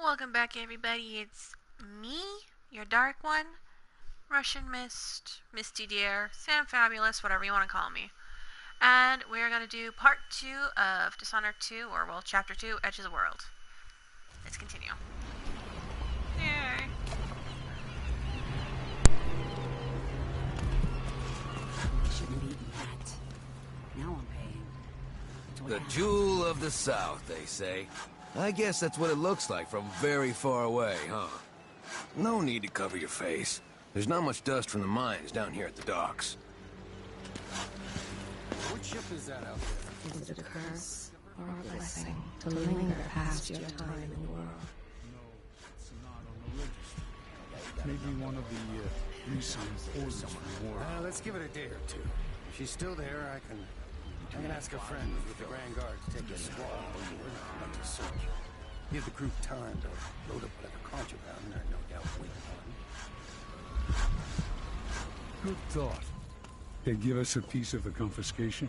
Welcome back, everybody. It's me, your Dark One, Russian Mist, Misty Deer, Sam Fabulous, whatever you want to call me. And we're going to do part 2 of Dishonor 2, or, well, Chapter 2, Edge of the World. Let's continue. Yay. Shouldn't have eaten that. Now I'm paying. The jewel of the South, they say. I guess that's what it looks like from very far away, huh? No need to cover your face. There's not much dust from the mines down here at the docks. What ship is that out there? Is it a curse or a blessing to linger past your time in the world? No, it's not on the register. Maybe one of the recent orders from war. Let's give it a day or two. If she's still there, I can ask a friend with the Grand Guard to take a squad over to search. Give the group time to load up whatever contraband they're no doubt waiting on. Good thought. They give us a piece of the confiscation?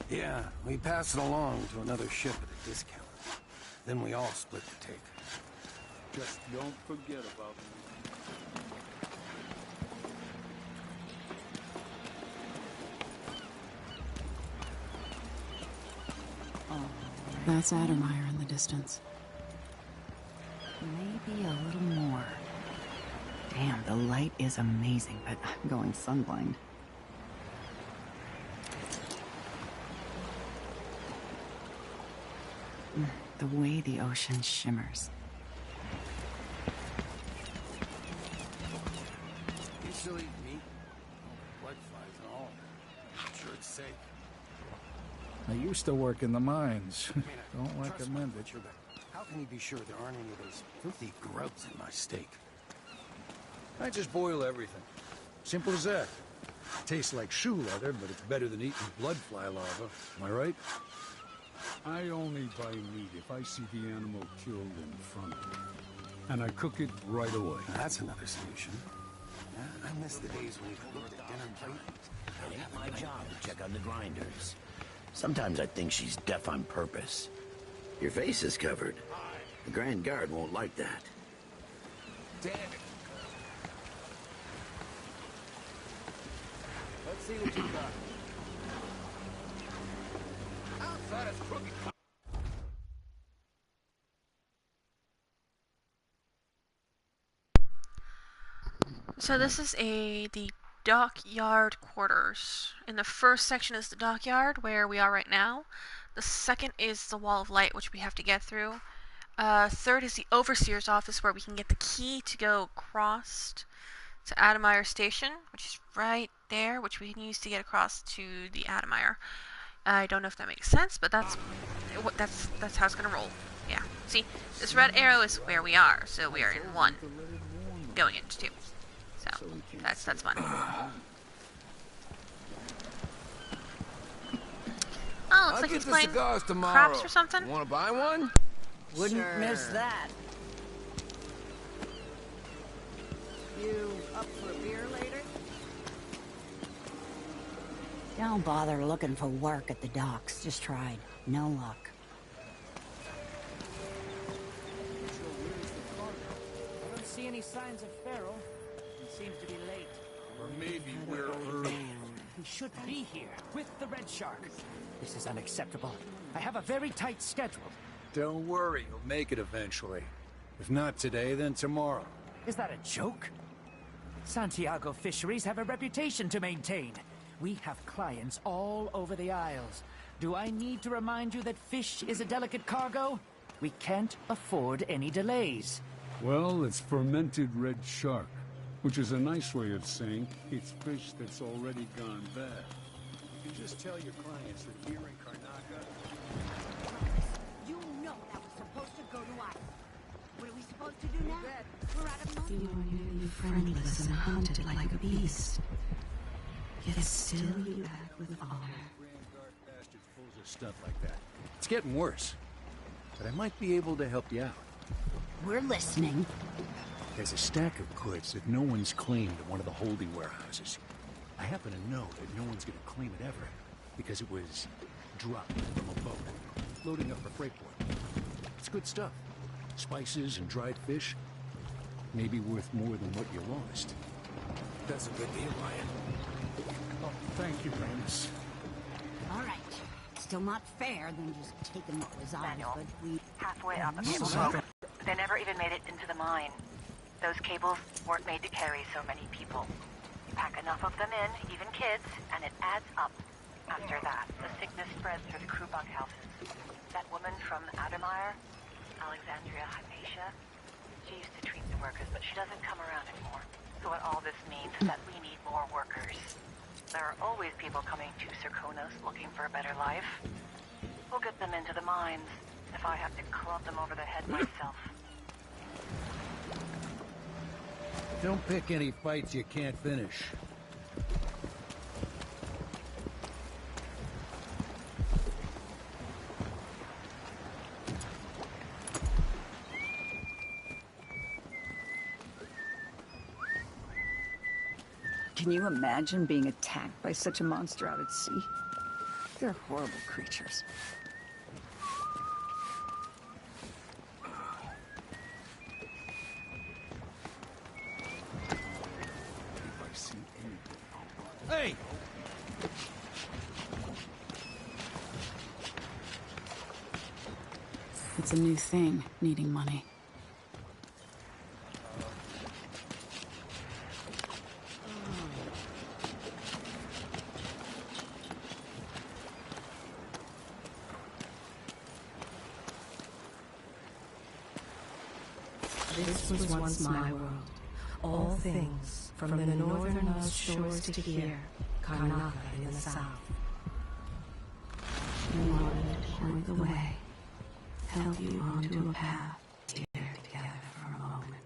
Yeah, we pass it along to another ship at a discount. Then we all split the take. Just don't forget about me. That's Addermeyer in the distance. Maybe a little more. Damn, the light is amazing, but I'm going sunblind. The way the ocean shimmers. You still eat meat? Blood flies and all. I'm sure it's safe. I used to work in the mines. Don't recommend it. How can you be sure there aren't any of those filthy grubs in my steak? I just boil everything. Simple as that. Tastes like shoe leather, but it's better than eating blood fly larva. Am I right? I only buy meat if I see the animal killed in front of me. And I cook it right away. That's another solution. I miss the days when you could look at the dinner plate. It ain't my job to check on the grinders. Sometimes I think she's deaf on purpose. Your face is covered. The Grand Guard won't like that. Damn it! Let's see what you got. Outside is crooked. So this is the dockyard quarters. In the first section is the dockyard, where we are right now. The second is the wall of light, which we have to get through. Third is the overseer's office, where we can get the key to go across to Addermeyer Station, which is right there, which we can use to get across to the Addermeyer. I don't know if that makes sense, but that's how it's gonna roll. Yeah. See, this red arrow is where we are, so we are in 1, going into 2. So that's fun. Oh, looks like he's playing craps or something. You want to buy one? Wouldn't miss that. You up for a beer later? Don't bother looking for work at the docks. Just tried. No luck. I don't see any signs of Pharaoh. He seems to be late. Or maybe we're early. He should be here with the Red Shark. This is unacceptable. I have a very tight schedule. Don't worry, you'll make it eventually. If not today, then tomorrow. Is that a joke? Santiago Fisheries have a reputation to maintain. We have clients all over the Isles. Do I need to remind you that fish is a delicate cargo? We can't afford any delays. Well, it's fermented red shark, which is a nice way of saying it's fish that's already gone bad. You can just tell your clients that here in Karnaca... You know that was supposed to go to us. What are we supposed to do now? We're out of money. You are nearly friendless and hunted like a beast. Yet still you act with honor. Grand Guard bastard pulls of stuff like that. It's getting worse. But I might be able to help you out. We're listening. There's a stack of goods that no one's claimed at one of the holding warehouses. I happen to know that no one's going to claim it ever, because it was dropped from a boat, loading up a freight port. It's good stuff. spices and dried fish. Maybe worth more than what you lost. That's a good deal, Ryan. Oh, thank you, Ramus. All right. Still not fair than just taking what was ours, Daniel, but we... halfway up a cable. They never even made it into the mine. Those cables weren't made to carry so many people. You pack enough of them in, even kids, and it adds up. After that, the sickness spreads through the crew bunkhouses. That woman from Addermeyer, Alexandria Hypatia, she used to treat the workers, but she doesn't come around anymore. So what all this means is that we need more workers. There are always people coming to Serkonos looking for a better life. We'll get them into the mines, if I have to club them over the head myself. Don't pick any fights you can't finish. Can you imagine being attacked by such a monster out at sea? They're horrible creatures. If I see anything... Hey! It's a new thing, needing money. This was once my world. All things, from the northernmost shores to here, Karnaca in the south. We wanted to point the way, help you onto a path, here together for a moment.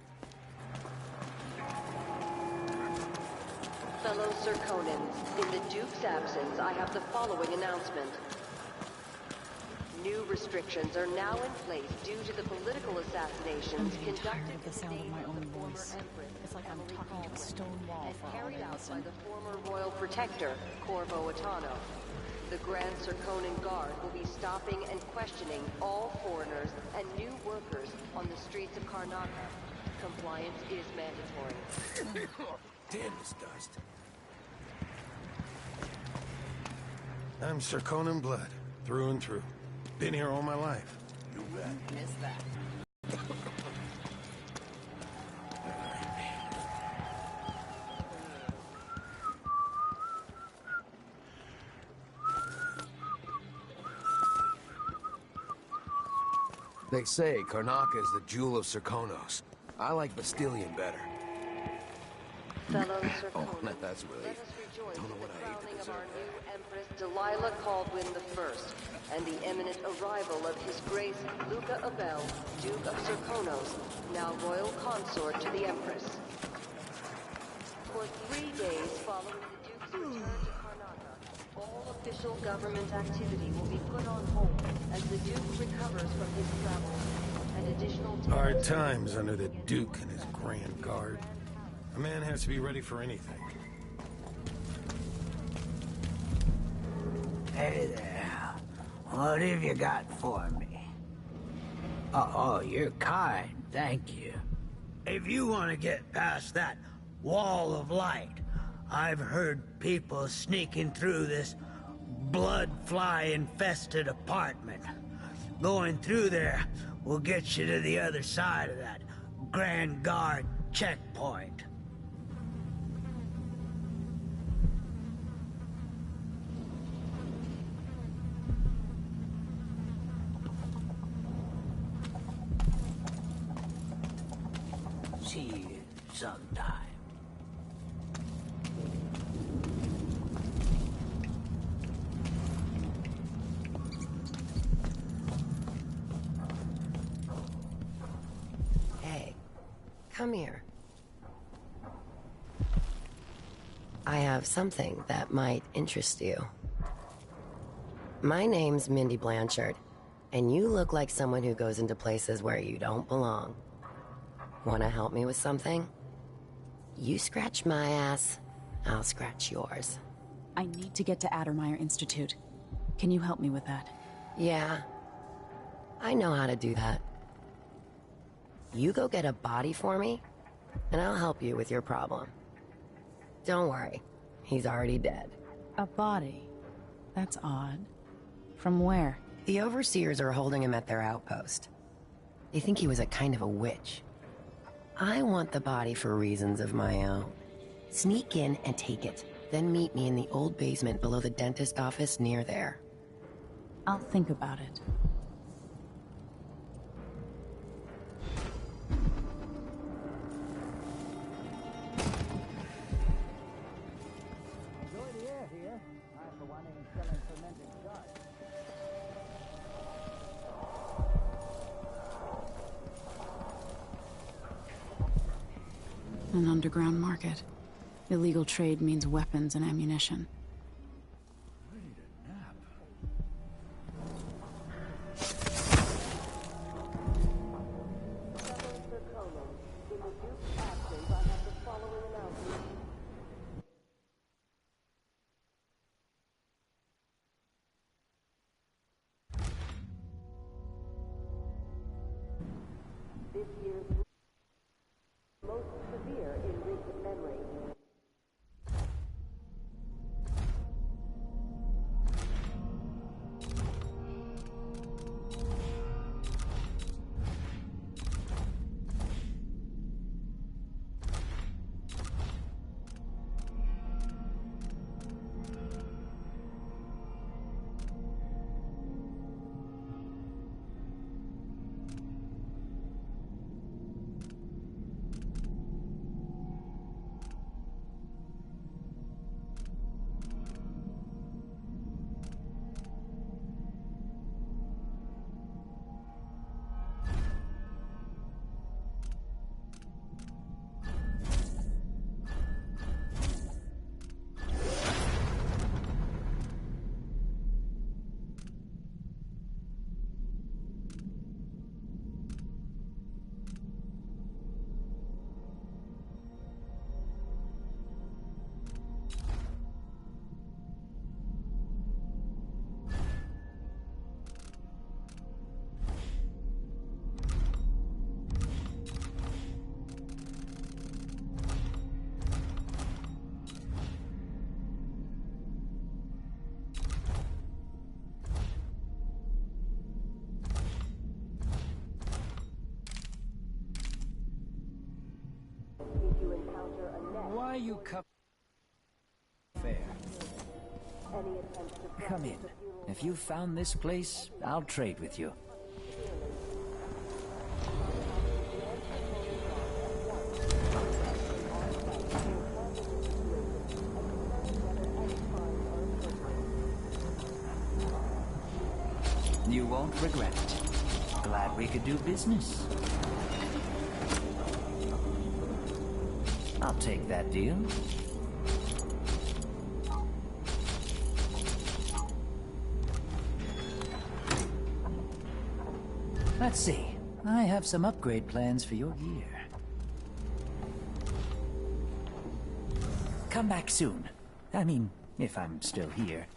Fellow Serkonans, in the Duke's absence, I have the following announcement. New restrictions are now in place due to the political assassinations conducted of the sound of my own voice. It's like I'm talking to a stone wall and for all carried I out by listen. the former royal protector, Corvo Atano. The Grand Serkonan Guard will be stopping and questioning all foreigners and new workers on the streets of Karnaca. Compliance is mandatory. Damn this dust. I'm Serkonan blood, through and through. Been here all my life. You bet. Missed that. They say Karnaca is the jewel of Serkonos. I like Bastilian better. Fellow Serkonans, Oh, that's relief. let us rejoice Don't know in what the I ate to crowning of deserve our new Empress Delilah Caldwin I and the imminent arrival of His Grace Luca Abel, Duke of Serkonos, now royal consort to the Empress. For 3 days following the Duke's return to Karnaca, all official government activity will be put on hold as the Duke recovers from his travels, and additional Hard times under the Duke and his Grand Guard. A man has to be ready for anything. Hey there. What have you got for me? Oh, you're kind. Thank you. If you want to get past that wall of light, I've heard people sneaking through this blood-fly-infested apartment. Going through there will get you to the other side of that Grand Guard checkpoint. See you sometime. Hey, come here. I have something that might interest you. My name's Mindy Blanchard, and you look like someone who goes into places where you don't belong. Want to help me with something? You scratch my ass, I'll scratch yours. I need to get to Addermeyer Institute. Can you help me with that? Yeah, I know how to do that. You go get a body for me, and I'll help you with your problem. Don't worry, he's already dead. A body? That's odd. From where? The overseers are holding him at their outpost. They think he was a kind of a witch. I want the body for reasons of my own. Sneak in and take it, then meet me in the old basement below the dentist office near there. I'll think about it. An underground market. Illegal trade means weapons and ammunition. This year's most severe in recent memory. Why you come? Fair. Come in. If you found this place, I'll trade with you. You won't regret it. Glad we could do business. I'll take that deal. Let's see. I have some upgrade plans for your gear. Come back soon. I mean, if I'm still here.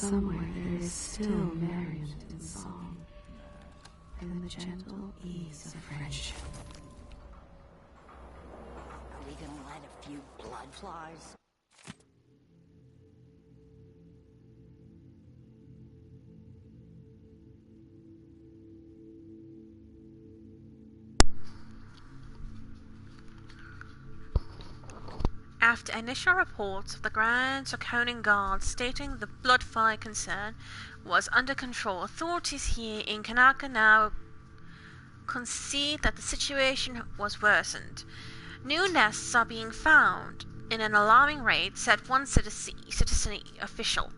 somewhere there is still merriment in song, and the gentle ease of friendship. Are we gonna let a few blood flies? After initial reports of the Grand Draconian Guard stating the bloodfly concern was under control, authorities here in Kanaka now concede that the situation was worsened. New nests are being found in an alarming rate, said one citizen official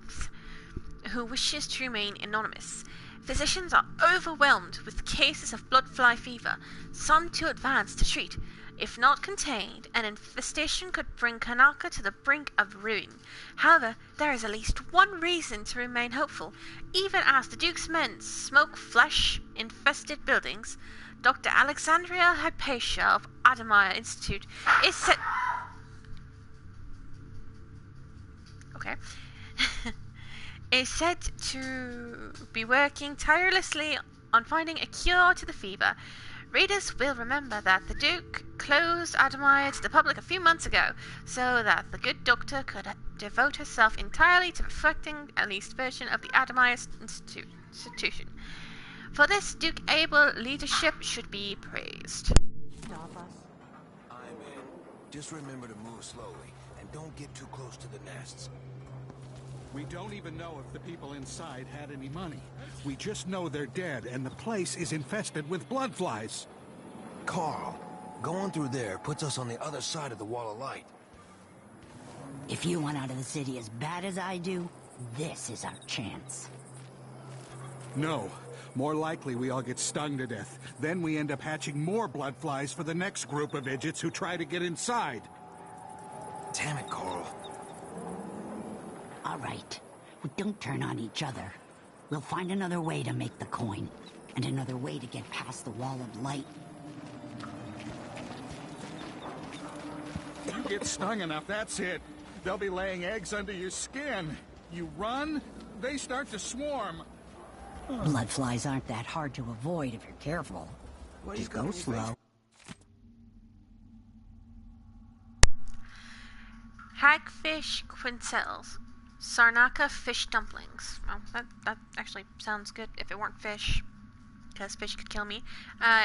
who wishes to remain anonymous. Physicians are overwhelmed with cases of bloodfly fever, some too advanced to treat. If not contained, an infestation could bring Kanaka to the brink of ruin. However, there is at least one reason to remain hopeful. Even as the Duke's men smoke flesh-infested buildings, Dr. Alexandria Hypatia of Adamaya Institute is set... Okay. is said to be working tirelessly on finding a cure to the fever. Readers will remember that the Duke closed Adamaya to the public a few months ago, so that the good doctor could devote herself entirely to perfecting at least version of the Adamaya institution. For this, Duke Abel leadership should be praised. Stop us. I'm in. Just remember to move slowly, and don't get too close to the nests. We don't even know if the people inside had any money. We just know they're dead, and the place is infested with bloodflies. Carl, going through there puts us on the other side of the wall of light. If you want out of the city as bad as I do, this is our chance. No. More likely we all get stung to death. Then we end up hatching more bloodflies for the next group of idiots who try to get inside. Damn it, Carl. All right. We don't turn on each other. We'll find another way to make the coin, and another way to get past the wall of light. You get stung enough, that's it. They'll be laying eggs under your skin. You run, they start to swarm. Bloodflies aren't that hard to avoid if you're careful. Just go slow. Hagfish quintels. Sarnaka fish dumplings. Well, that actually sounds good if it weren't fish, because fish could kill me.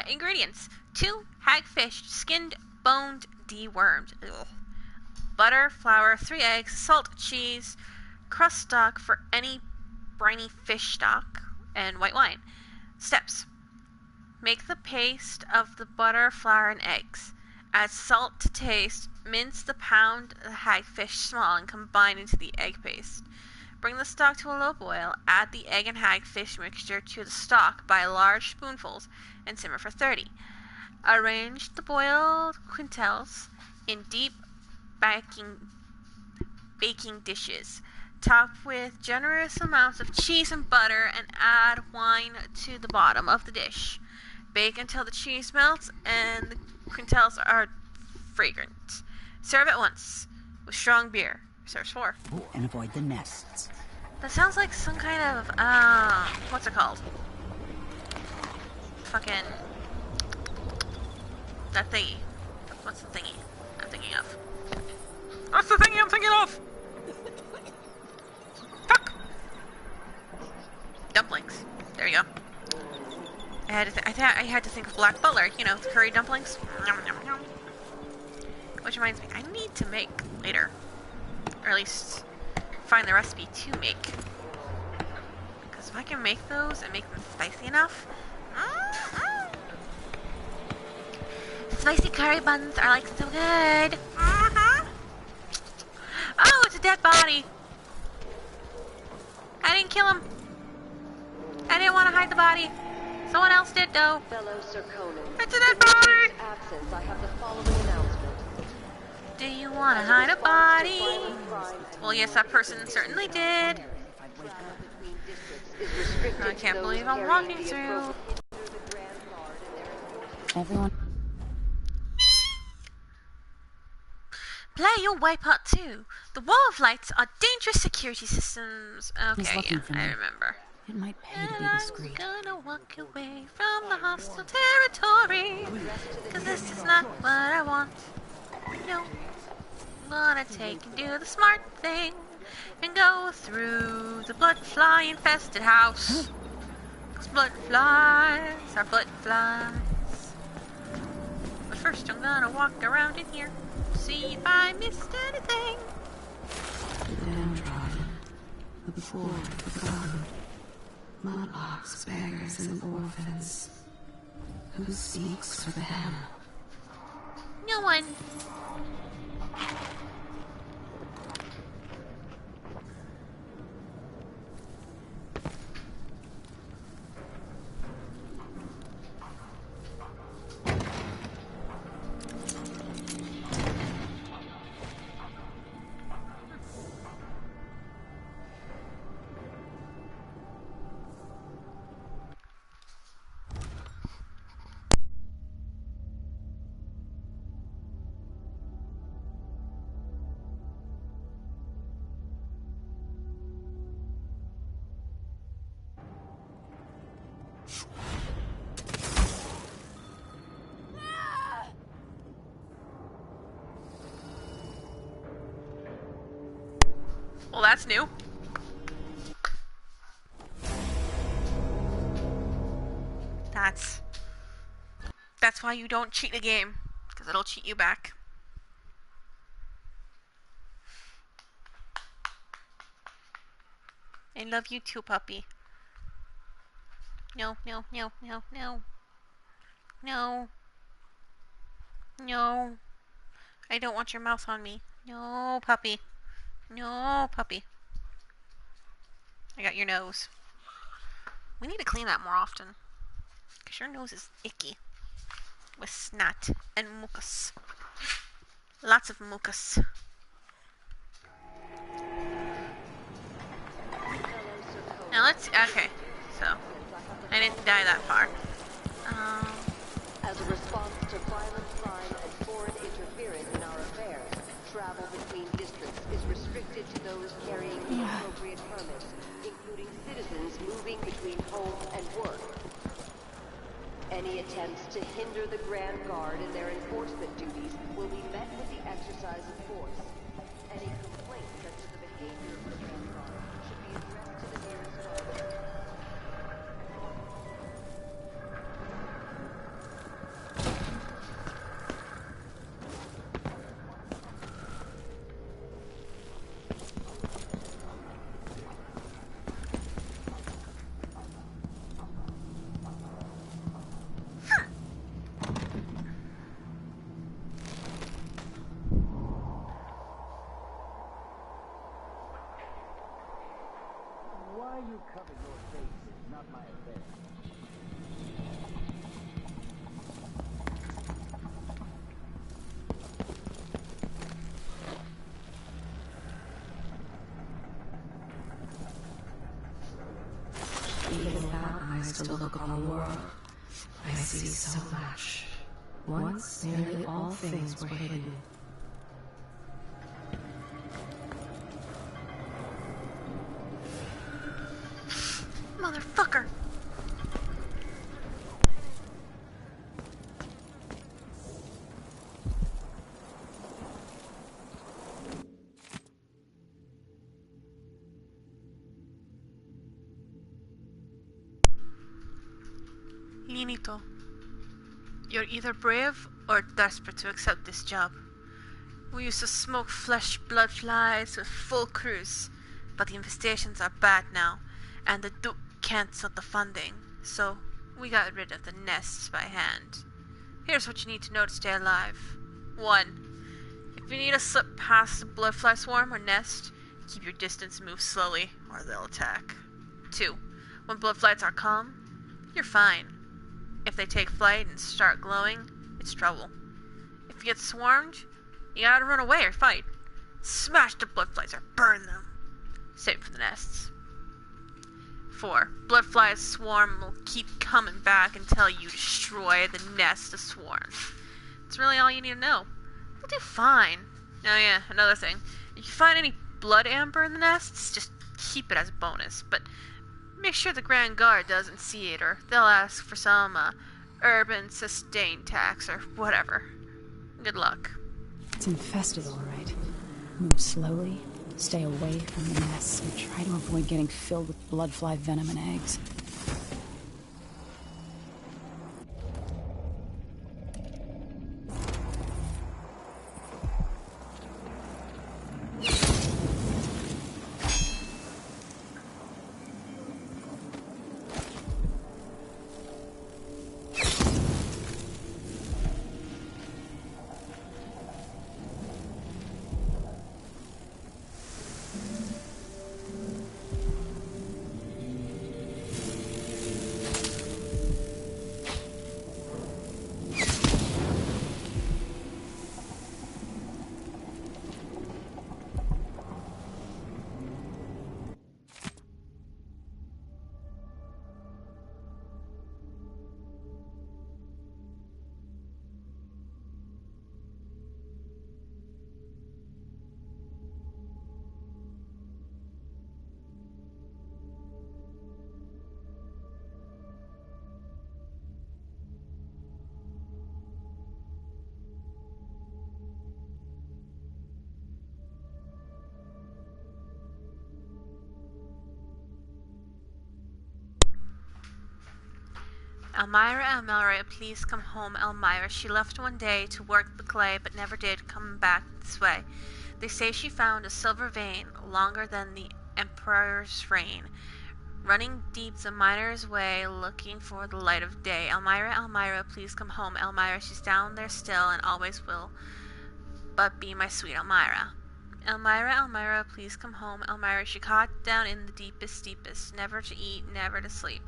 Ingredients: 2 hagfish, skinned, boned, dewormed. Ugh. Butter, flour, 3 eggs, salt, cheese, crust stock for any briny fish stock, and white wine. Steps: make the paste of the butter, flour, and eggs. Add salt to taste. Mince the hagfish small and combine into the egg paste. Bring the stock to a low boil. Add the egg and hagfish mixture to the stock by large spoonfuls and simmer for 30. Arrange the boiled quintels in deep baking dishes. Top with generous amounts of cheese and butter and add wine to the bottom of the dish. Bake until the cheese melts and the quintels are fragrant. Serve at once with strong beer. Serves 4. And avoid the nests. That sounds like some kind of what's it called? Fucking that thingy. What's the thingy I'm thinking of? What's the thingy I'm thinking of? Fuck. Dumplings. There we go. I had to think of Black Butler, you know, the curry dumplings. Which reminds me, I need to make later. Or at least find the recipe to make. Because if I can make those and make them spicy enough. Spicy curry buns are like so good. Oh, it's a dead body. I didn't kill him. I didn't want to hide the body. Someone else did, though. Fellow Serkonans, it's a dead body. Absence, I have the following announcement. Do you want to hide a body? Well, yes, that person certainly did. I can't believe I'm walking through. Everyone. Play your way part 2. The wall of lights are dangerous security systems. He's Okay, looking yeah, for me. I remember. It might pay to And be I'm discreet. gonna walk away from the hostile territory. Cause this is not what I want. No. I'm gonna take and do the smart thing. And go through the blood fly infested house. Cause blood flies are blood flies. But first I'm gonna walk around in here. See if I missed anything. The downtrodden, the poor, forgotten, mudlarks, beggars, and orphans. Who seeks for them? No one. Well, that's new. That's why you don't cheat the game, because it'll cheat you back. I love you too, puppy. No, no, no, no, no. No. No. I don't want your mouth on me. No, puppy. No, puppy. I got your nose. We need to clean that more often. Because your nose is icky. With snot and mucus. Lots of mucus. Now let's... Okay, so... I didn't die that far. As a response to violent crime and foreign interference in our affairs, travel between districts is restricted to those carrying the appropriate permits, including citizens moving between home and work. Any attempts to hinder the Grand Guard in their enforcement duties will be met with the exercise of force. Any complaints as to the behavior of the Grand Guard should be addressed to the nearest guard. Why you cover your face is not my affair. Even without eyes to look upon the world, I see so much. Once nearly all things were hidden. Motherfucker! Linito, you're either brave or desperate to accept this job. We used to smoke flesh blood flies with full crews, but the infestations are bad now, and the Duke cancelled the funding, so we got rid of the nests by hand. Here's what you need to know to stay alive. 1. If you need to slip past the bloodfly swarm or nest, keep your distance and move slowly, or they'll attack. 2. When bloodflies are calm, you're fine. If they take flight and start glowing, it's trouble. If you get swarmed, you gotta run away or fight. Smash the bloodflies or burn them. Save for the nests. 4. Bloodflies swarm will keep coming back until you destroy the nest of swarms. That's really all you need to know. You'll do fine. Oh yeah, another thing. If you find any blood amber in the nests, just keep it as a bonus. But make sure the Grand Guard doesn't see it, or they'll ask for some urban sustain tax or whatever. Good luck. It's infested, all right. Move slowly, stay away from the nests, and try to avoid getting filled with bloodfly venom and eggs. Elmira, please come home, Elmira. She left one day to work the clay, but never did come back this way. They say she found a silver vein, longer than the Emperor's reign, running deep the miner's way, looking for the light of day. Elmira, please come home, Elmira. She's down there still, and always will, but be my sweet Elmira. Elmira, please come home, Elmira. She caught down in the deepest, never to eat, never to sleep.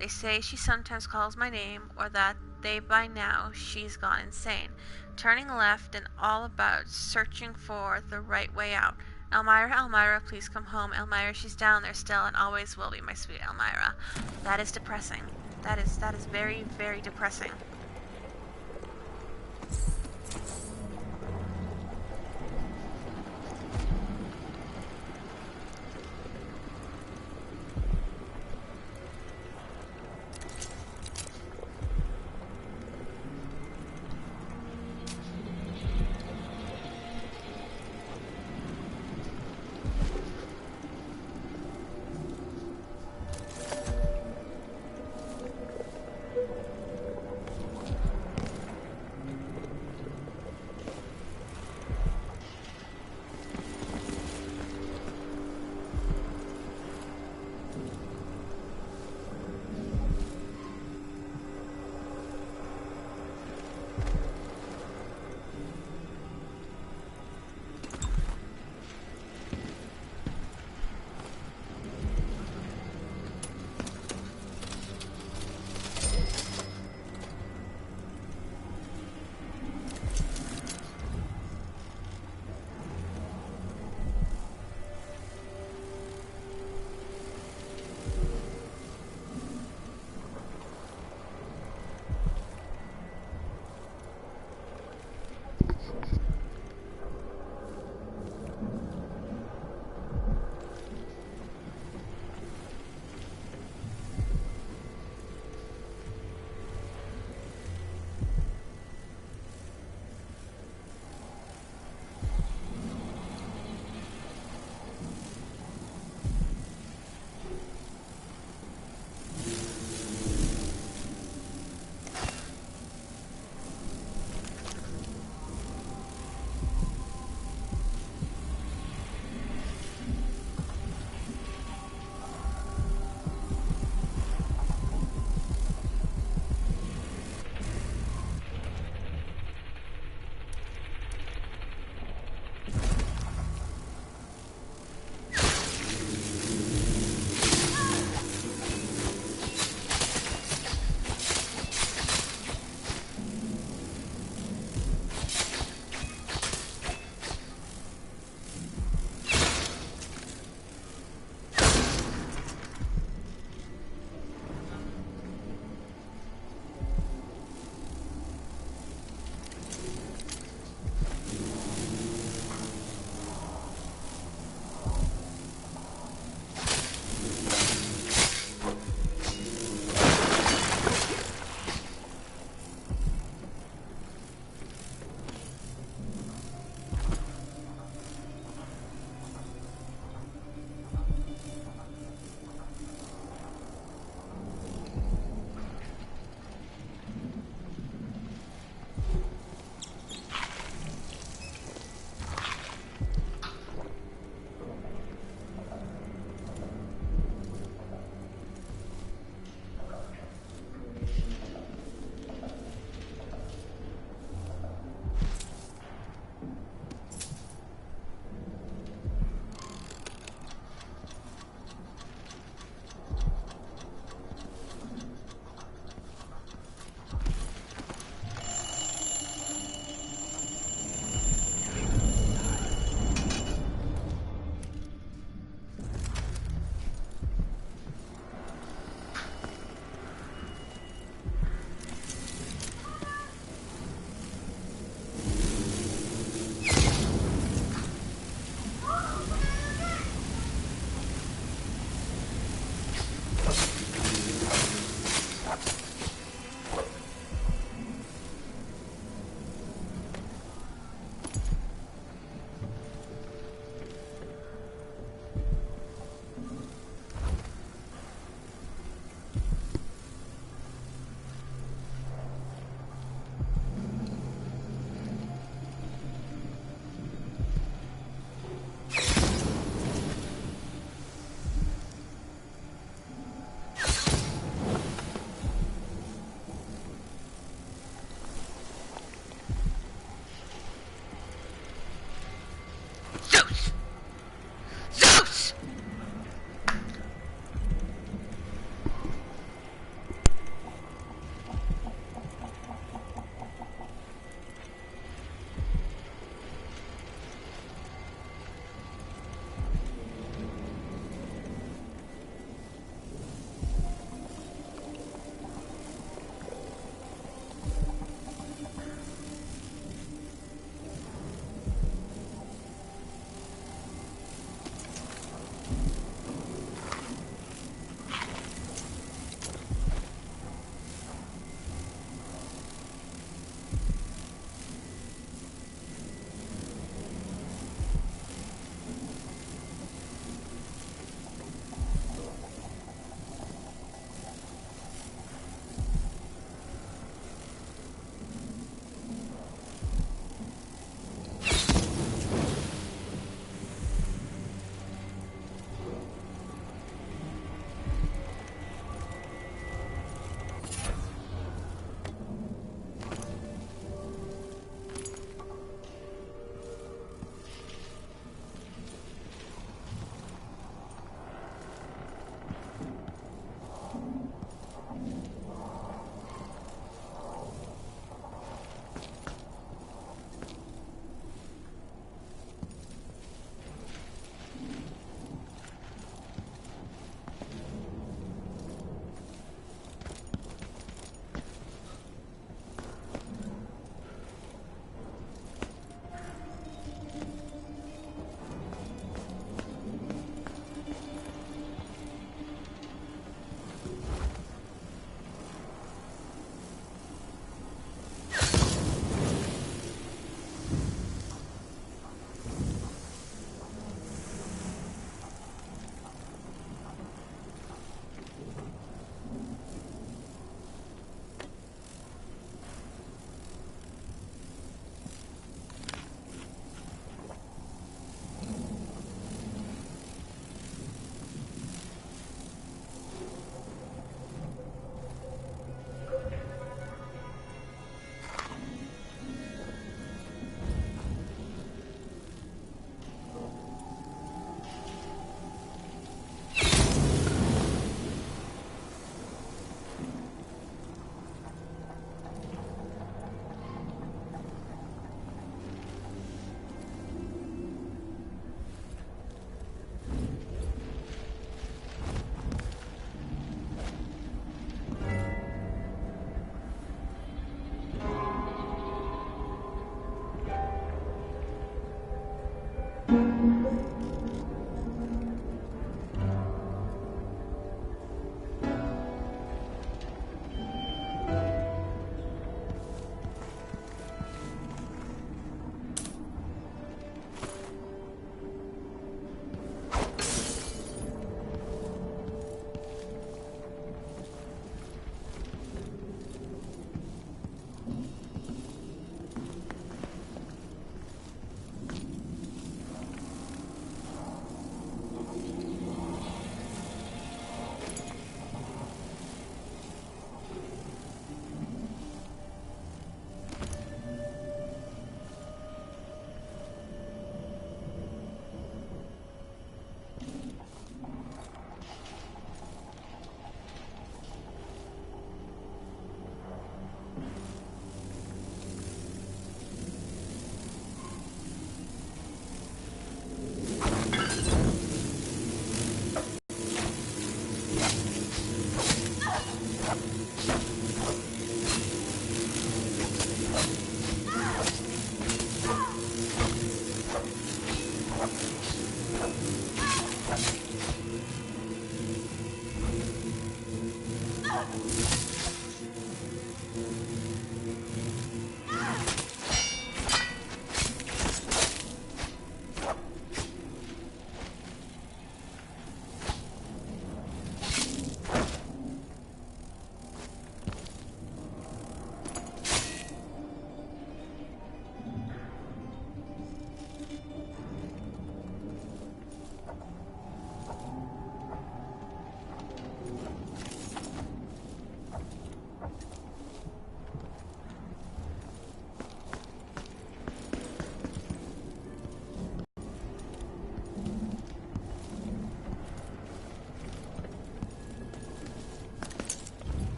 They say she sometimes calls my name, or that they by now she's gone insane, turning left and all about, searching for the right way out. Elmira, please come home, Elmira. She's down there still, and always will be, my sweet Elmira. That is depressing. That is very, very depressing.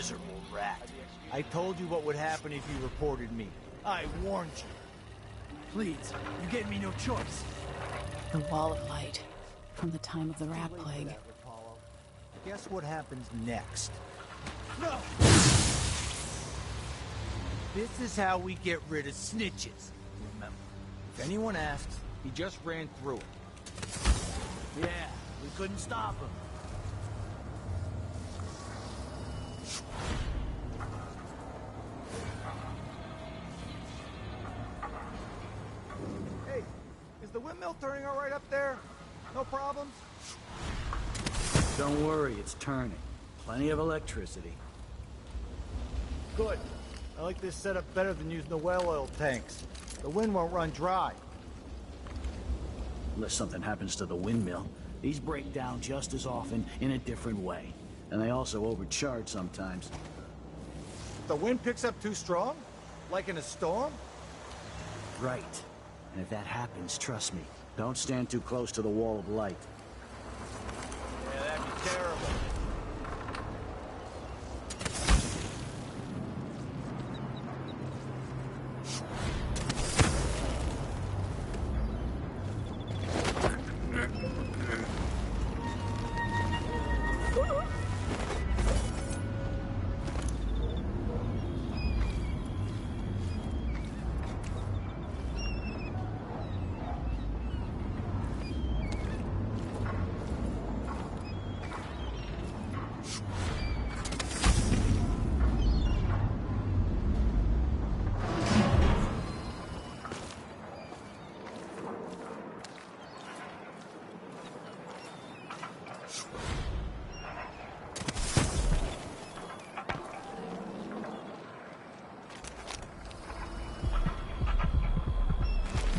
miserable rat. I told you what would happen if you reported me. I warned you. Please, you gave me no choice. The Wall of Light. From the time of the rat plague. Guess what happens next? No! This is how we get rid of snitches. Remember, if anyone asks, he just ran through it. Yeah, we couldn't stop him. Hey, is the windmill turning all right up there? No problems? Don't worry, it's turning. Plenty of electricity. Good. I like this setup better than using the well oil tanks. The wind won't run dry. Unless something happens to the windmill, these break down just as often in a different way. And they also overcharge sometimes. The wind picks up too strong? Like in a storm? Right. And if that happens, trust me, don't stand too close to the wall of light. Yeah, that'd be terrible.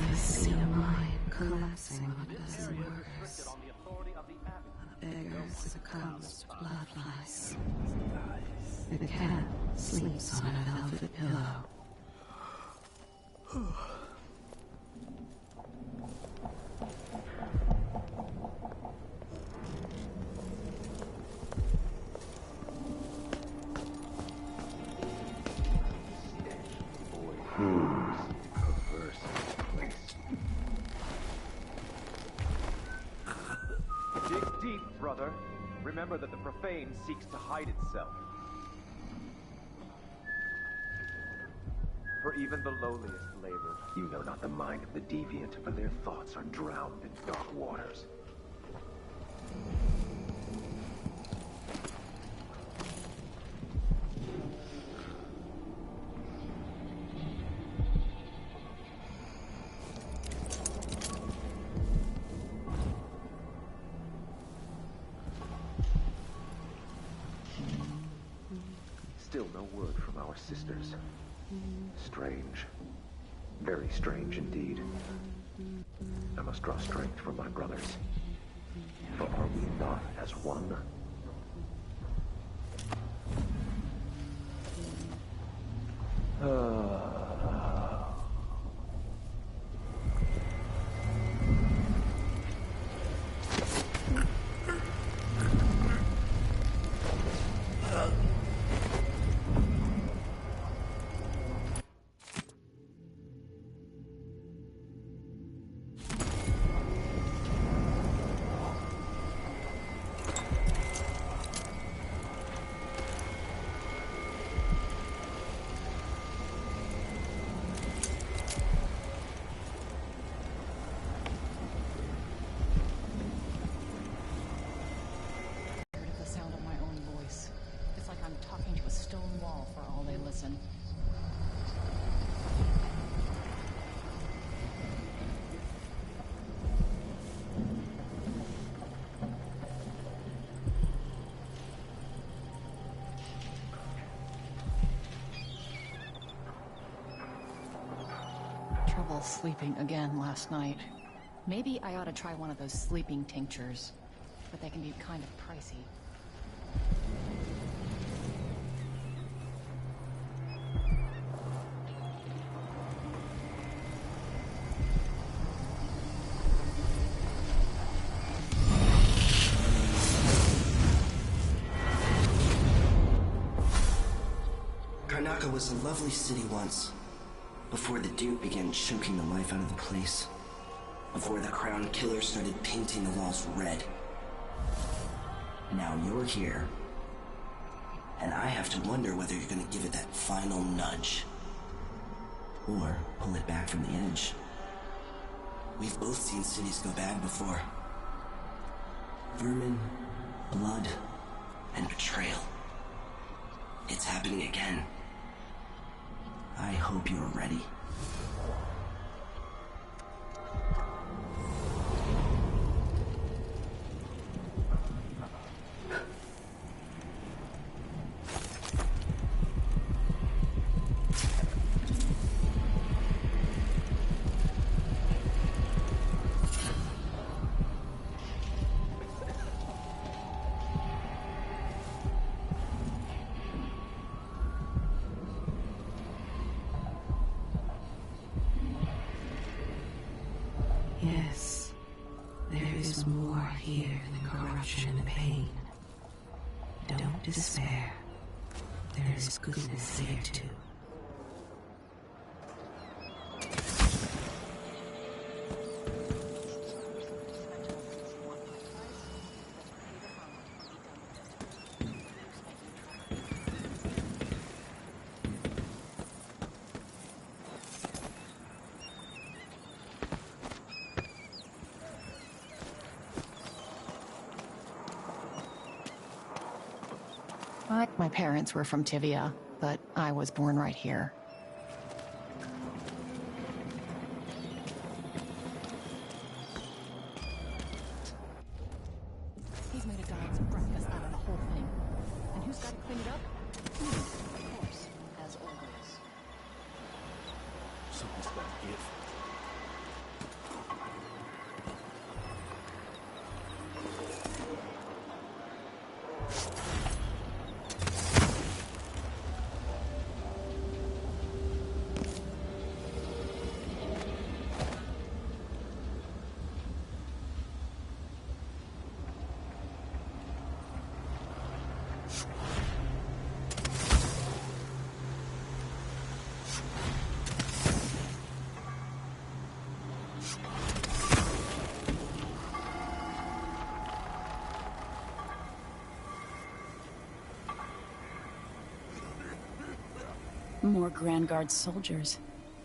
I see a mine collapsing on a dozen workers. A beggar succumbs to blood lice. The cat sleeps on a velvet pillow. Dig deep, brother. Remember that the profane seeks to hide itself. For even the lowliest labor. You know not the mind of the deviant, for their thoughts are drowned in dark waters. Still no word from our sisters. Strange. Very strange indeed. I must draw strength from my brothers. For are we not as one? The sound of my own voice. It's like I'm talking to a stone wall for all they listen. Trouble sleeping again last night. Maybe I ought to try one of those sleeping tinctures, but they can be kind of pricey. Karnaca was a lovely city once. Before the Duke began choking the life out of the place. Before the Crown Killer started painting the walls red. Now you're here. And I have to wonder whether you're gonna give it that final nudge. Or pull it back from the edge. We've both seen cities go bad before. Vermin, blood, and betrayal. It's happening again. I hope you're ready. Yes, there is more here than corruption and pain. Don't despair. There is goodness here too. My parents were from Tivia, but I was born right here. He's made a dog's breakfast out of the whole thing. And who's got to clean it up? Me, of course, as always. Something's about to give. More Grand Guard soldiers.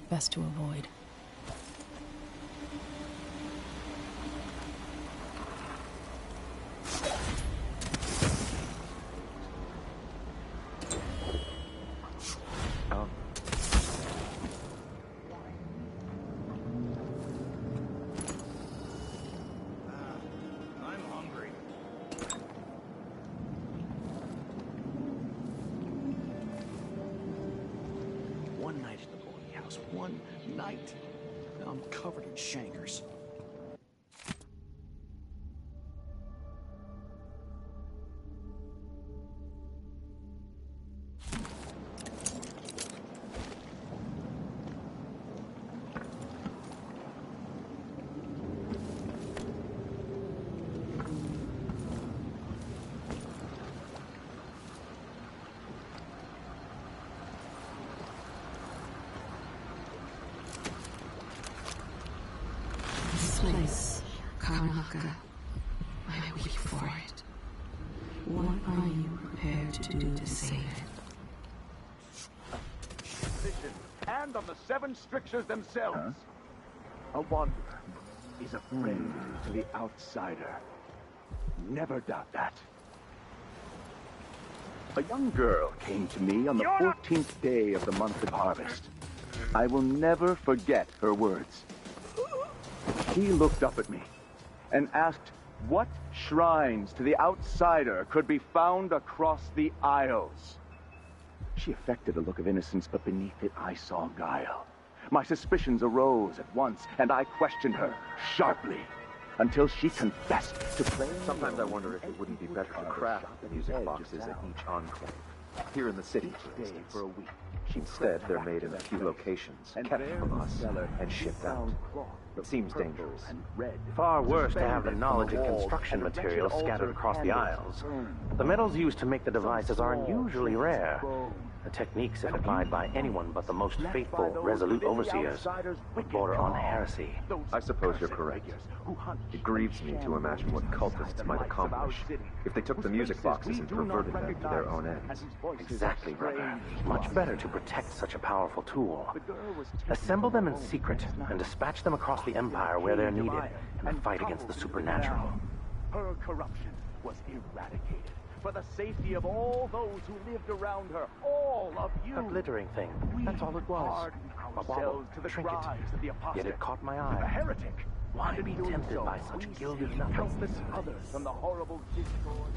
Best to avoid. I'm hungry. One night at the boarding house. One night. Now I'm covered in chancres. This place, Karnaca, I weep for it. What are you prepared to do to save it? And on the 7 strictures themselves. A wanderer is a friend to the outsider. Never doubt that. A young girl came to me on the 14th day of the month of harvest. I will never forget her words. She looked up at me and asked what shrines to the outsider could be found across the Isles. She affected a look of innocence, but beneath it I saw guile. My suspicions arose at once, and I questioned her sharply until she confessed to playing. Sometimes I wonder if it wouldn't be better to craft the music boxes at each enclave. Here in the city, for instance. For a week. Instead, they're made in a few locations, kept from us, and shipped out. It seems dangerous. Far worse to have the knowledge of construction materials scattered across the Isles. The metals used to make the devices are unusually rare, The techniques, if applied by anyone but the most faithful, resolute overseers, would border on heresy. I suppose you're correct. It grieves me to imagine what cultists might accomplish if they took the music boxes and perverted them to their own ends. Exactly, brother. Much better to protect such a powerful tool. Assemble them in secret and dispatch them across the Empire where they're needed in the fight against the supernatural. Her corruption was eradicated for the safety of all those who lived around her. All of you. A glittering thing. That's all it was. A bauble, To the trinket. cries of the apostate. Yet it caught my A eye. heretic. Why be tempted by such gilded nothing? Countless others from the horrible discord.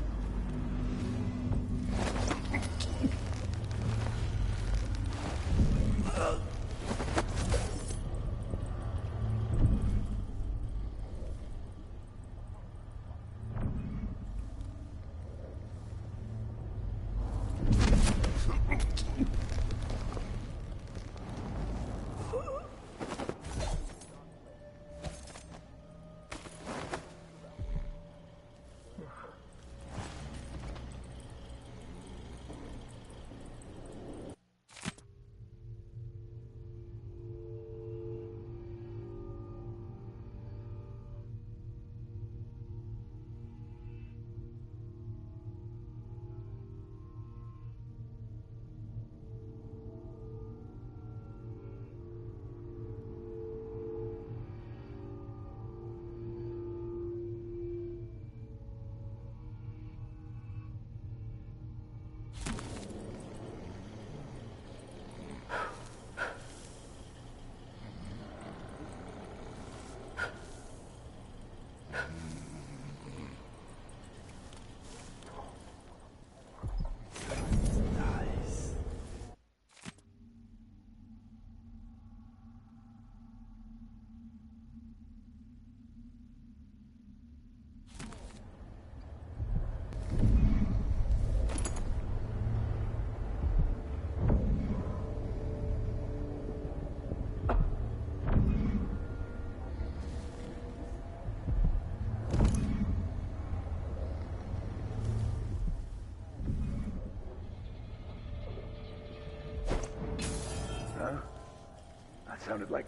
That sounded like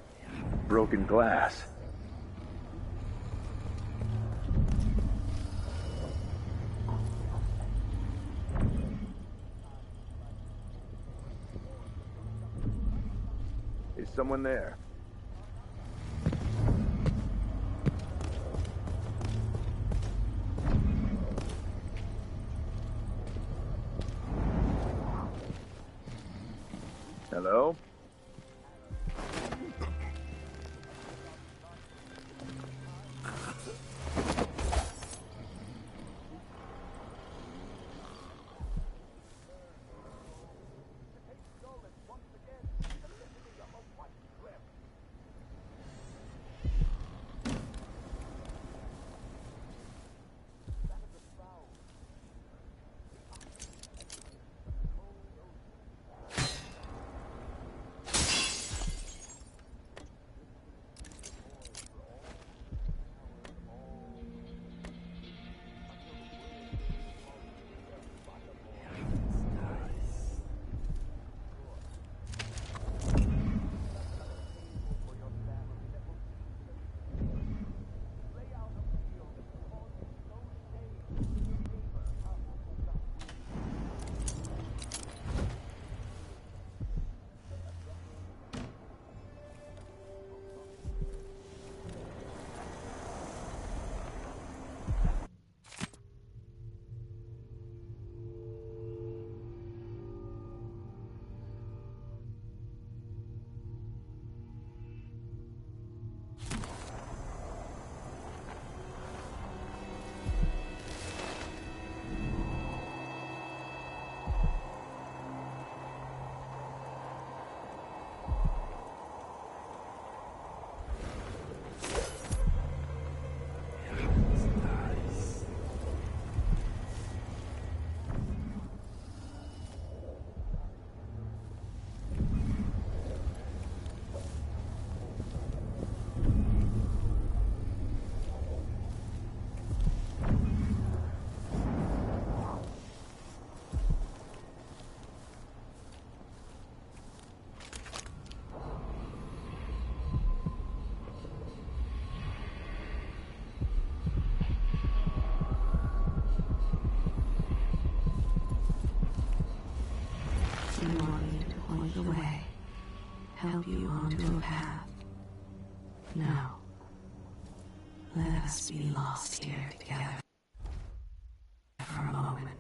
broken glass. Is someone there? Hello? the way, help you onto a path. Now, let us be lost here together for a moment.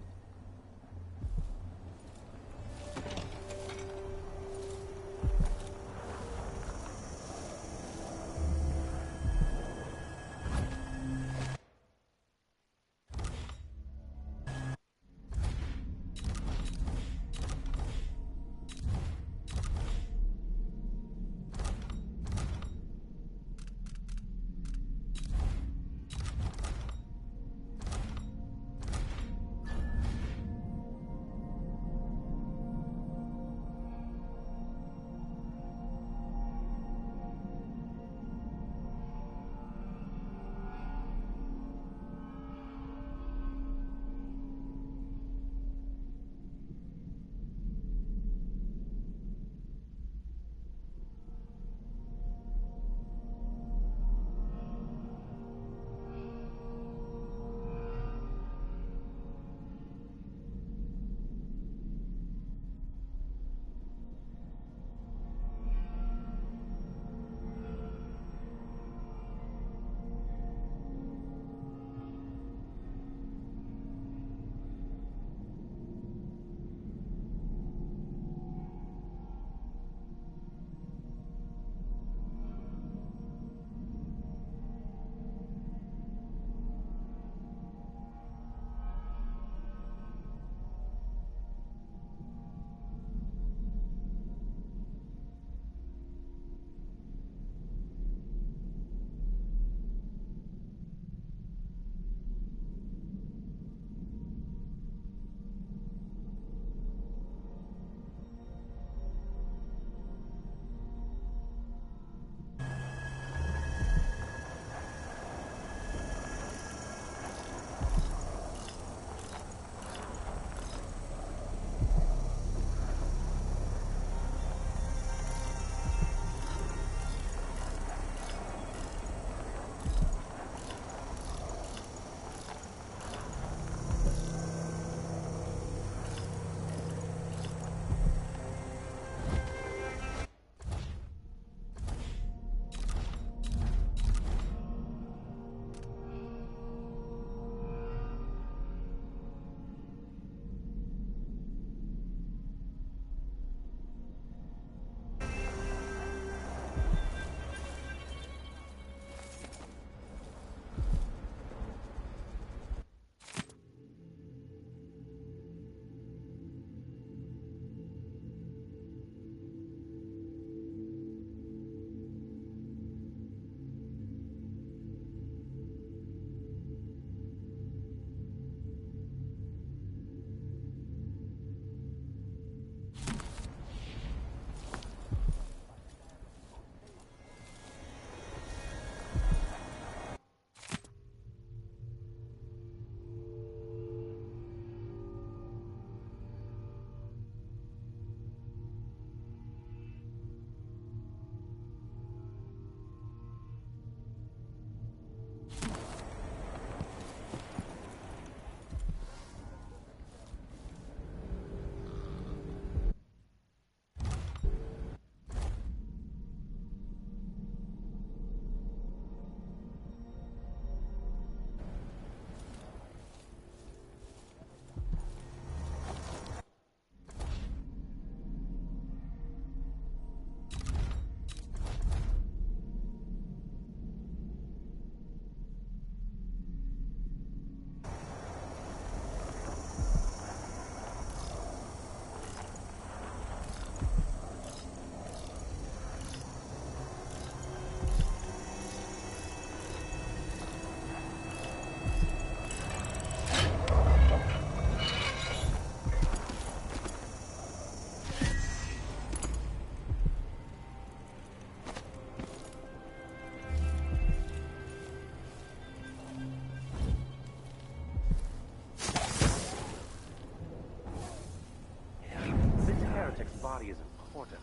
body is important,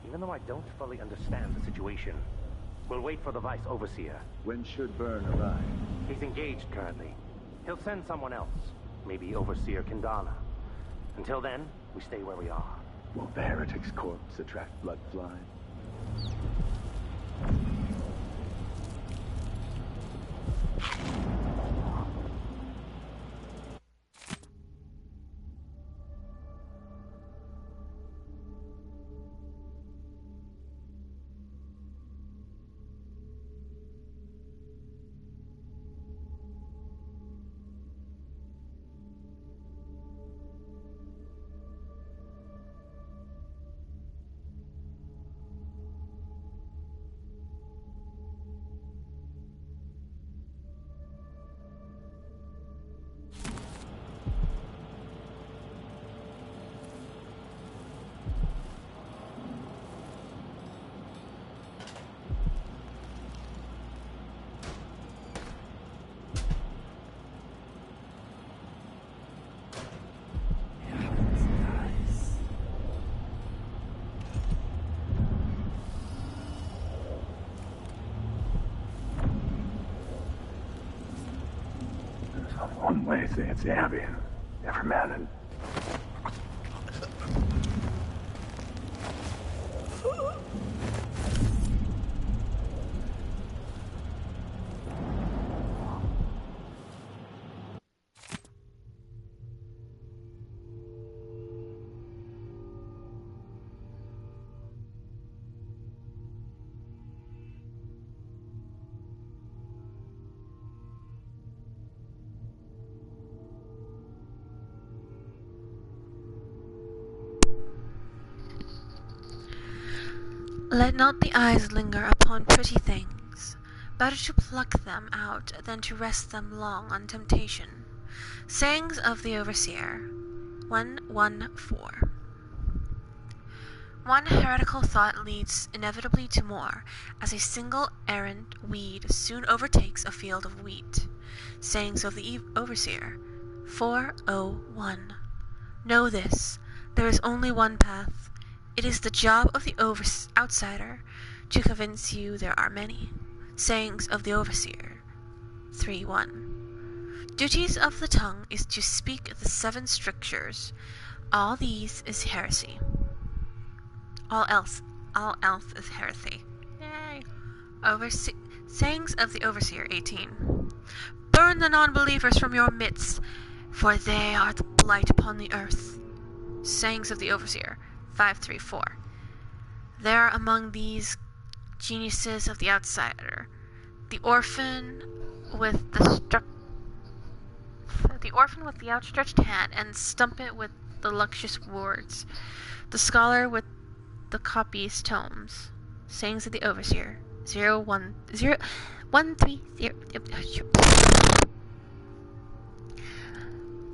even though I don't fully understand the situation. We'll wait for the Vice Overseer. When should Byrne arrive? He's engaged currently. He'll send someone else, maybe Overseer Kindana. Until then, we stay where we are. Will the heretic's corpse attract blood flies? One way to say it's Abby. Every man and... Let not the eyes linger upon pretty things. Better to pluck them out than to rest them long on temptation. Sayings of the Overseer 114. One heretical thought leads inevitably to more, as a single errant weed soon overtakes a field of wheat. Sayings of the Overseer 401. Know this, there is only one path. It is the job of the outsider to convince you there are many. Sayings of the Overseer 3:1. Duties of the tongue is to speak the 7 strictures. All these is heresy. All else is heresy. Yay! Sayings of the Overseer 18. Burn the non-believers from your midst, for they are the blight upon the earth. Sayings of the Overseer 534. There among these geniuses of the outsider, the orphan with the outstretched hand and stump it with the luscious words, the scholar with the copyist tomes. Sayings of the Overseer 130.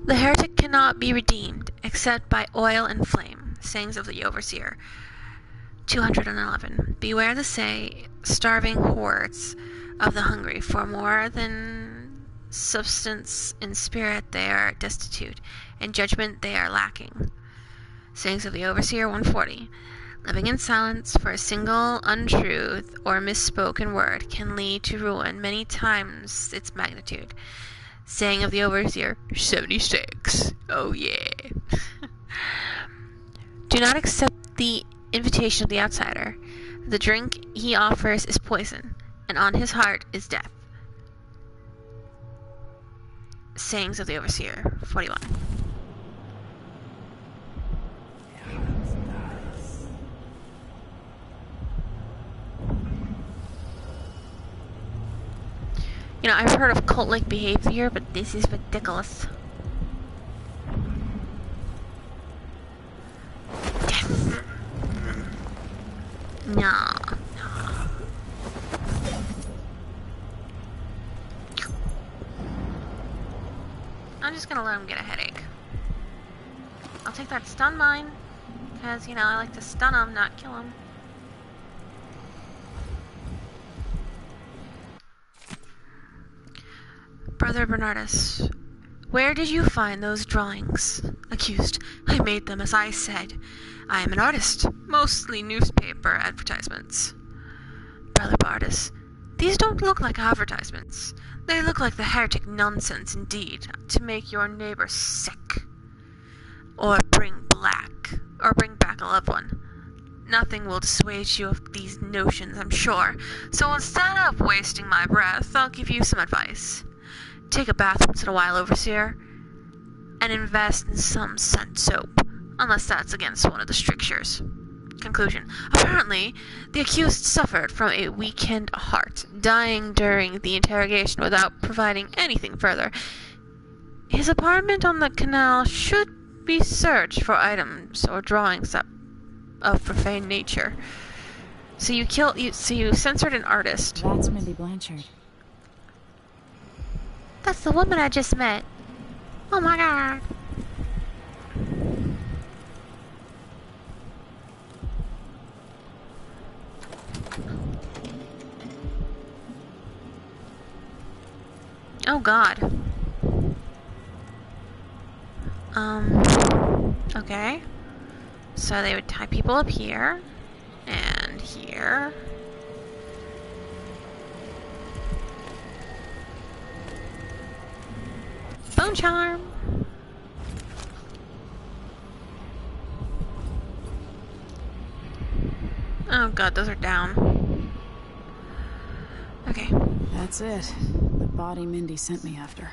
The heretic cannot be redeemed except by oil and flame. Sayings of the Overseer 211. Beware the starving hordes of the hungry, for more than substance in spirit they are destitute, in judgment they are lacking. Sayings of the Overseer 140. Living in silence for a single untruth or misspoken word can lead to ruin many times its magnitude. Saying of the Overseer 76. Oh yeah. Do not accept the invitation of the outsider. The drink he offers is poison, and on his heart is death. Sayings of the Overseer 41. You know, I've heard of cult-like behavior, but this is ridiculous. Death. No. I'm just gonna let him get a headache. I'll take that stun mine, because, you know, I like to stun him, not kill him. Brother Bernardus, where did you find those drawings? Accused, I made them as I said. I am an artist, mostly newspaper advertisements. Brother Bardus, these don't look like advertisements. They look like the heretic nonsense indeed, to make your neighbor sick. Or bring back a loved one. Nothing will dissuade you of these notions, I'm sure. So instead of wasting my breath, I'll give you some advice. Take a bath once in a while, Overseer, and invest in some scent soap, unless that's against one of the strictures. Conclusion. Apparently, the accused suffered from a weakened heart, dying during the interrogation without providing anything further. His apartment on the canal should be searched for items or drawings of profane nature. So you censored an artist. That's Mindy Blanchard. That's the woman I just met. Oh my god. Oh god. Okay. So they would tie people up here and here. Bone charm. Oh god, those are down. Okay. That's it. The body Mindy sent me after.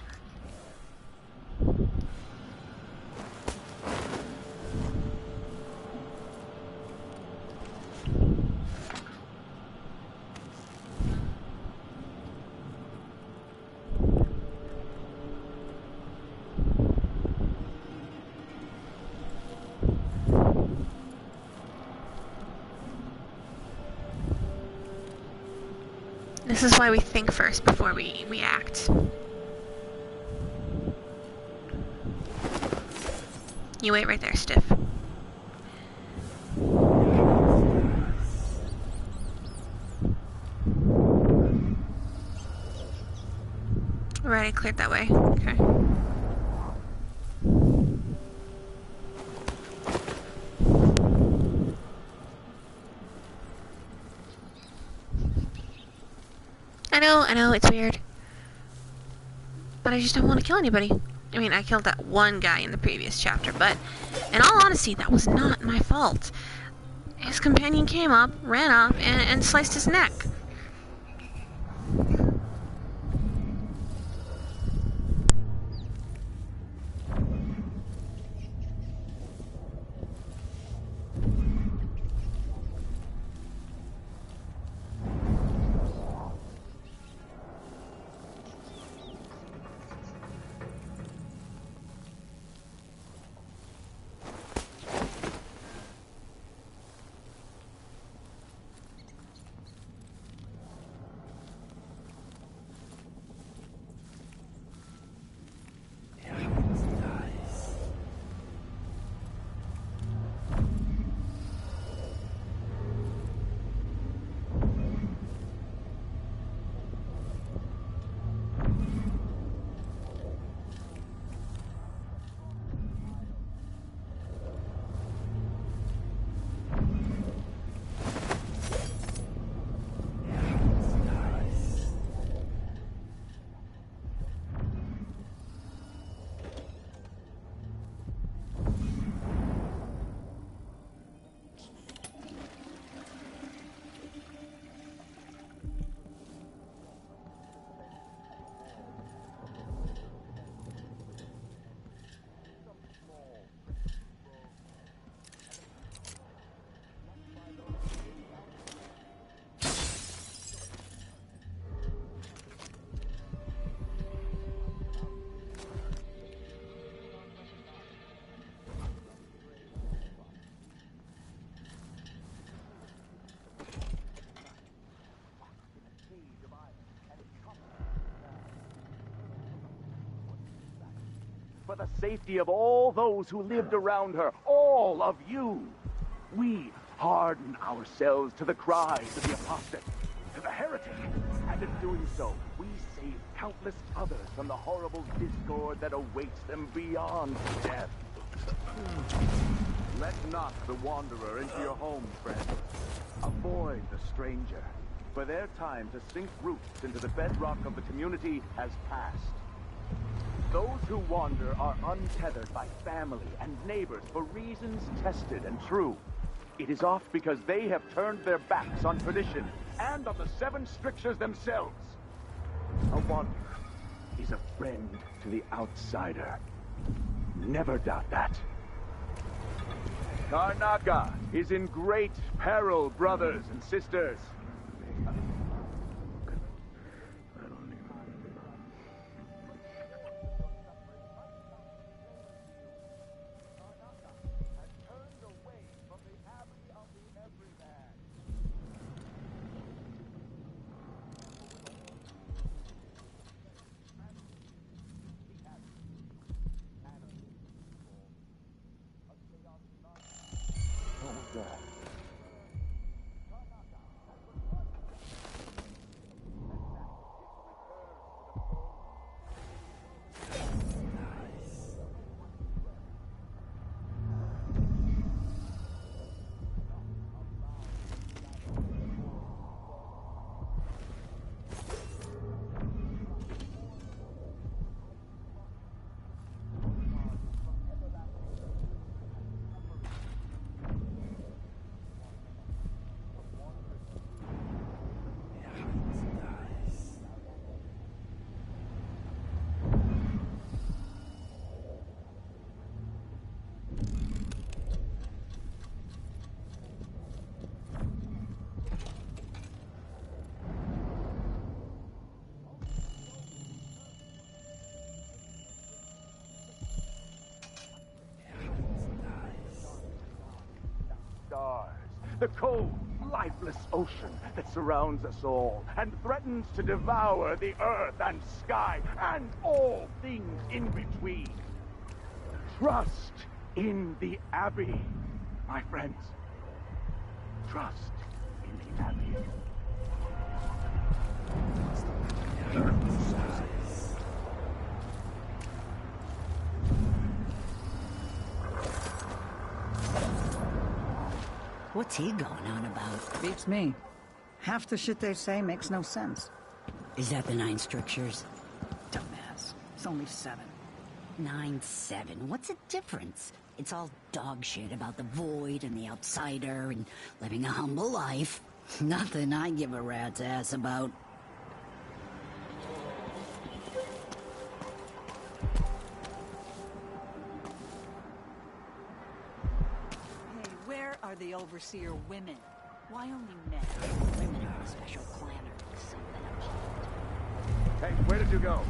This is why we think first before we act. You wait right there, Stiff. Right, I cleared that way. Okay. I know, it's weird. But I just don't want to kill anybody. I mean, I killed that one guy in the previous chapter, but in all honesty, that was not my fault. His companion came up, ran up, and sliced his neck. For the safety of all those who lived around her, all of you, we harden ourselves to the cries of the apostate, to the heretic, and in doing so, we save countless others from the horrible discord that awaits them beyond death. Let not the wanderer into your home, friend. Avoid the stranger, for their time to sink roots into the bedrock of the community has passed. Those who wander are untethered by family and neighbors for reasons tested and true. It is off because they have turned their backs on tradition and on the seven strictures themselves. A wanderer is a friend to the outsider. Never doubt that. Karnaca is in great peril, brothers and sisters. Stars, the cold, lifeless ocean that surrounds us all and threatens to devour the earth and sky and all things in between. Trust in the Abbey, my friends. Trust in the Abbey. What's he going on about? Beats me. Half the shit they say makes no sense. Is that the 9 strictures? Dumbass. It's only 7. 9-7. What's the difference? It's all dog shit about the void and the outsider and living a humble life. Nothing I give a rat's ass about. Hey, where are the overseer women? Why only men? Women are a special clan or something appalled. Hey, where did you go?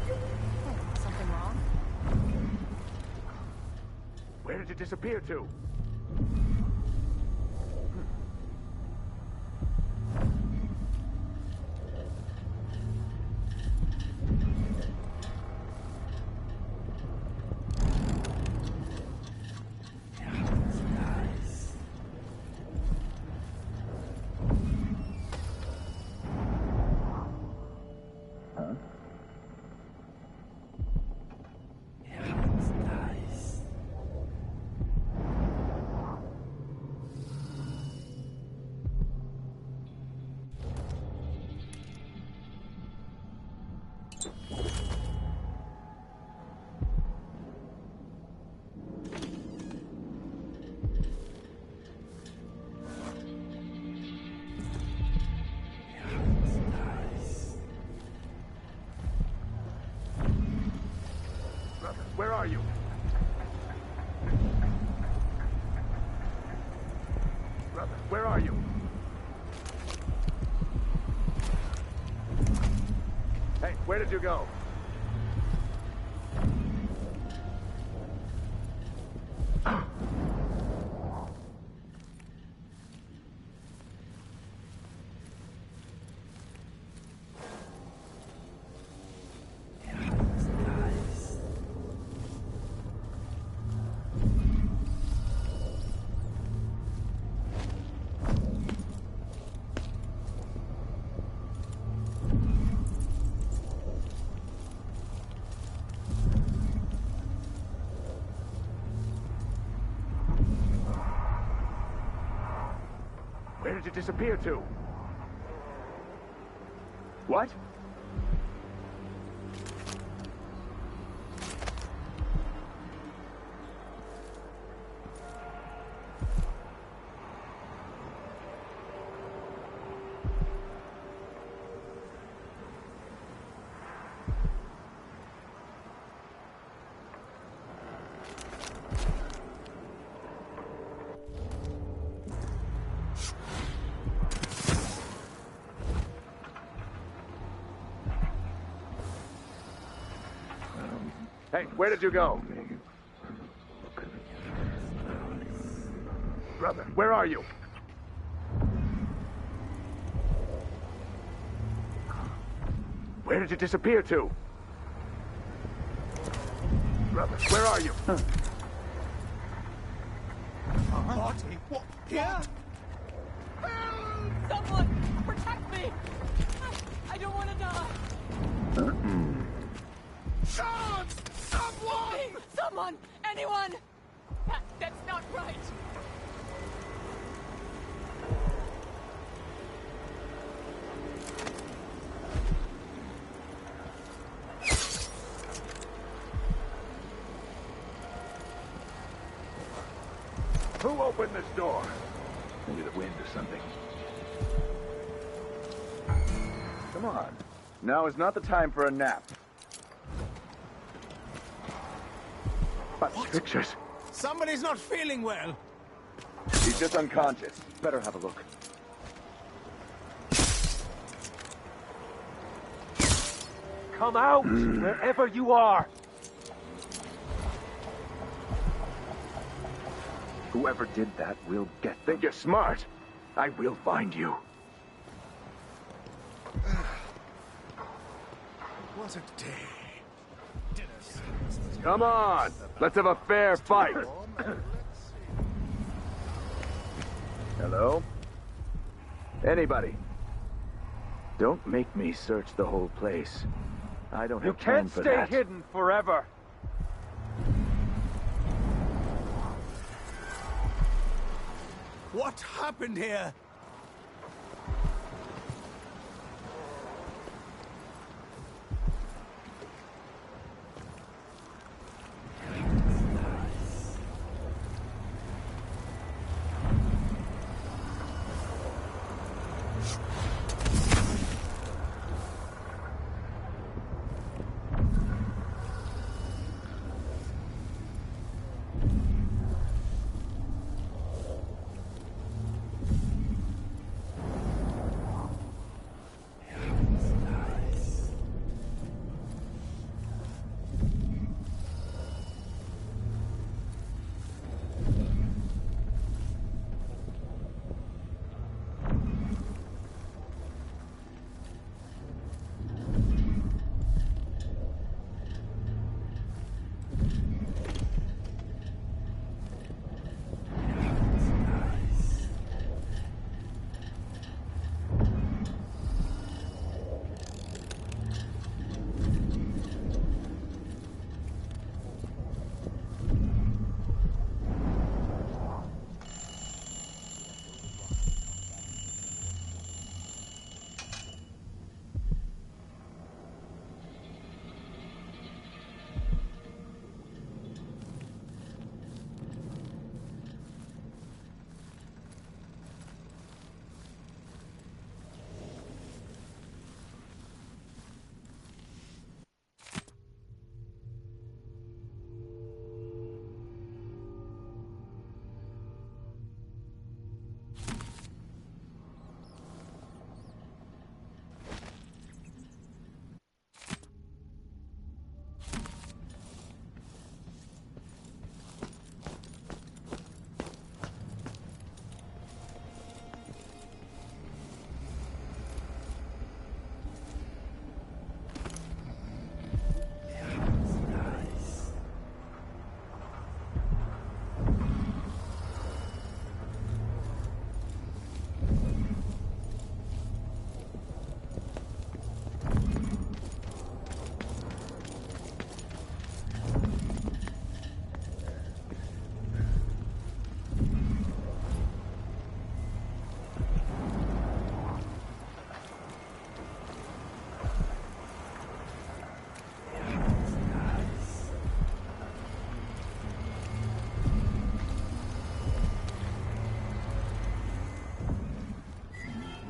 Hey, something wrong? Where did you disappear to? Where are you? Brother, where are you? Hey, where did you go? Where did you disappear to? What? Hey, where did you go? Brother, where are you? Where did you disappear to? Brother, where are you? Marty, what? Here? Someone, protect me! I don't want to die! Sean! Someone! Someone! Anyone! That's not right! Who opened this door? Maybe the wind or something. Come on. Now is not the time for a nap. But pictures. Somebody's not feeling well. He's just unconscious. Better have a look. Come out, wherever you are. Whoever did that will get them. Think you're smart? I will find you. What a day. Come on! Let's have a fair fight! Hello? Anybody? Don't make me search the whole place. I don't have time for that. You can't stay hidden forever. What happened here?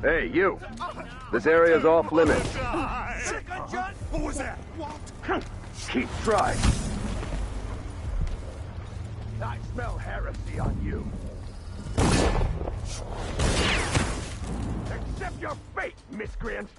Hey, you! This area's off limits. What was that? What? Keep trying. I smell heresy on you. Accept your fate, miscreant!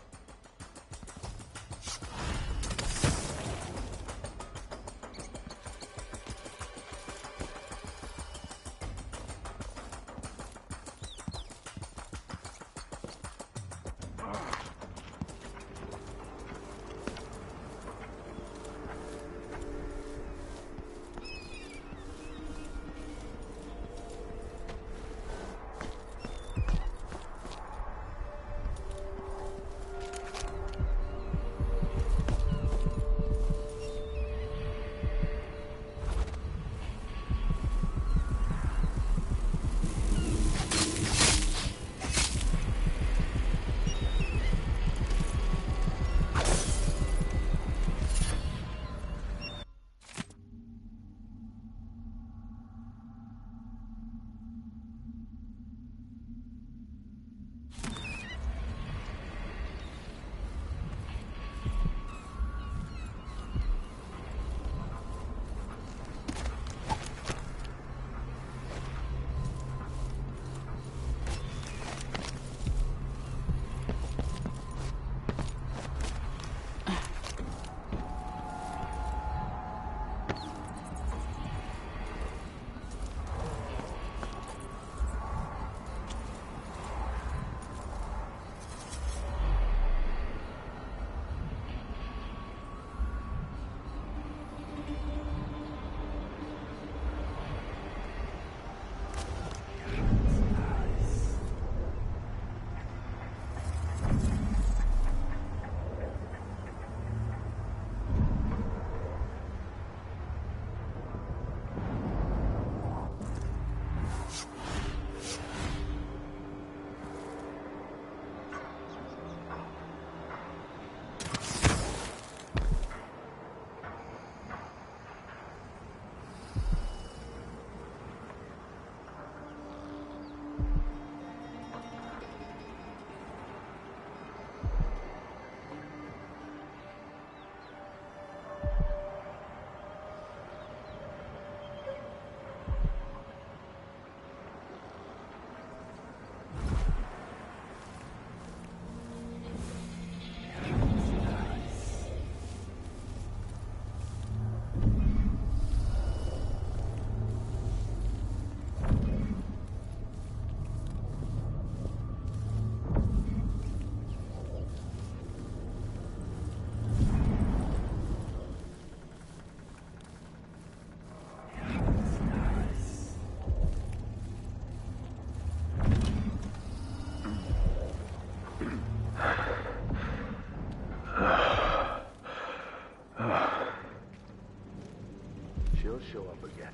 She'll show up again.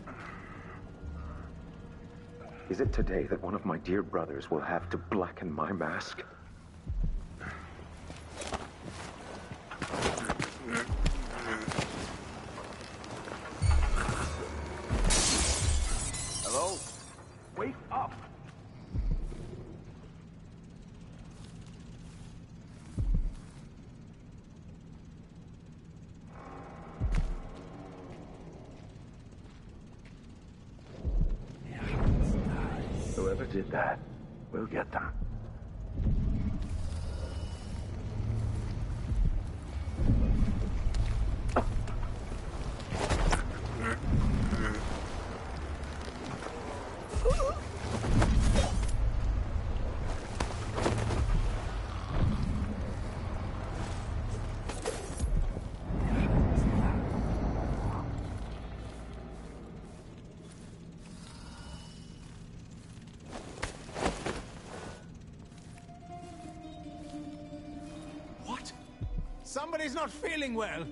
Is it today that one of my dear brothers will have to blacken my mask? Hello? Wake up! Whoever did that, we'll get them. Somebody's not feeling well.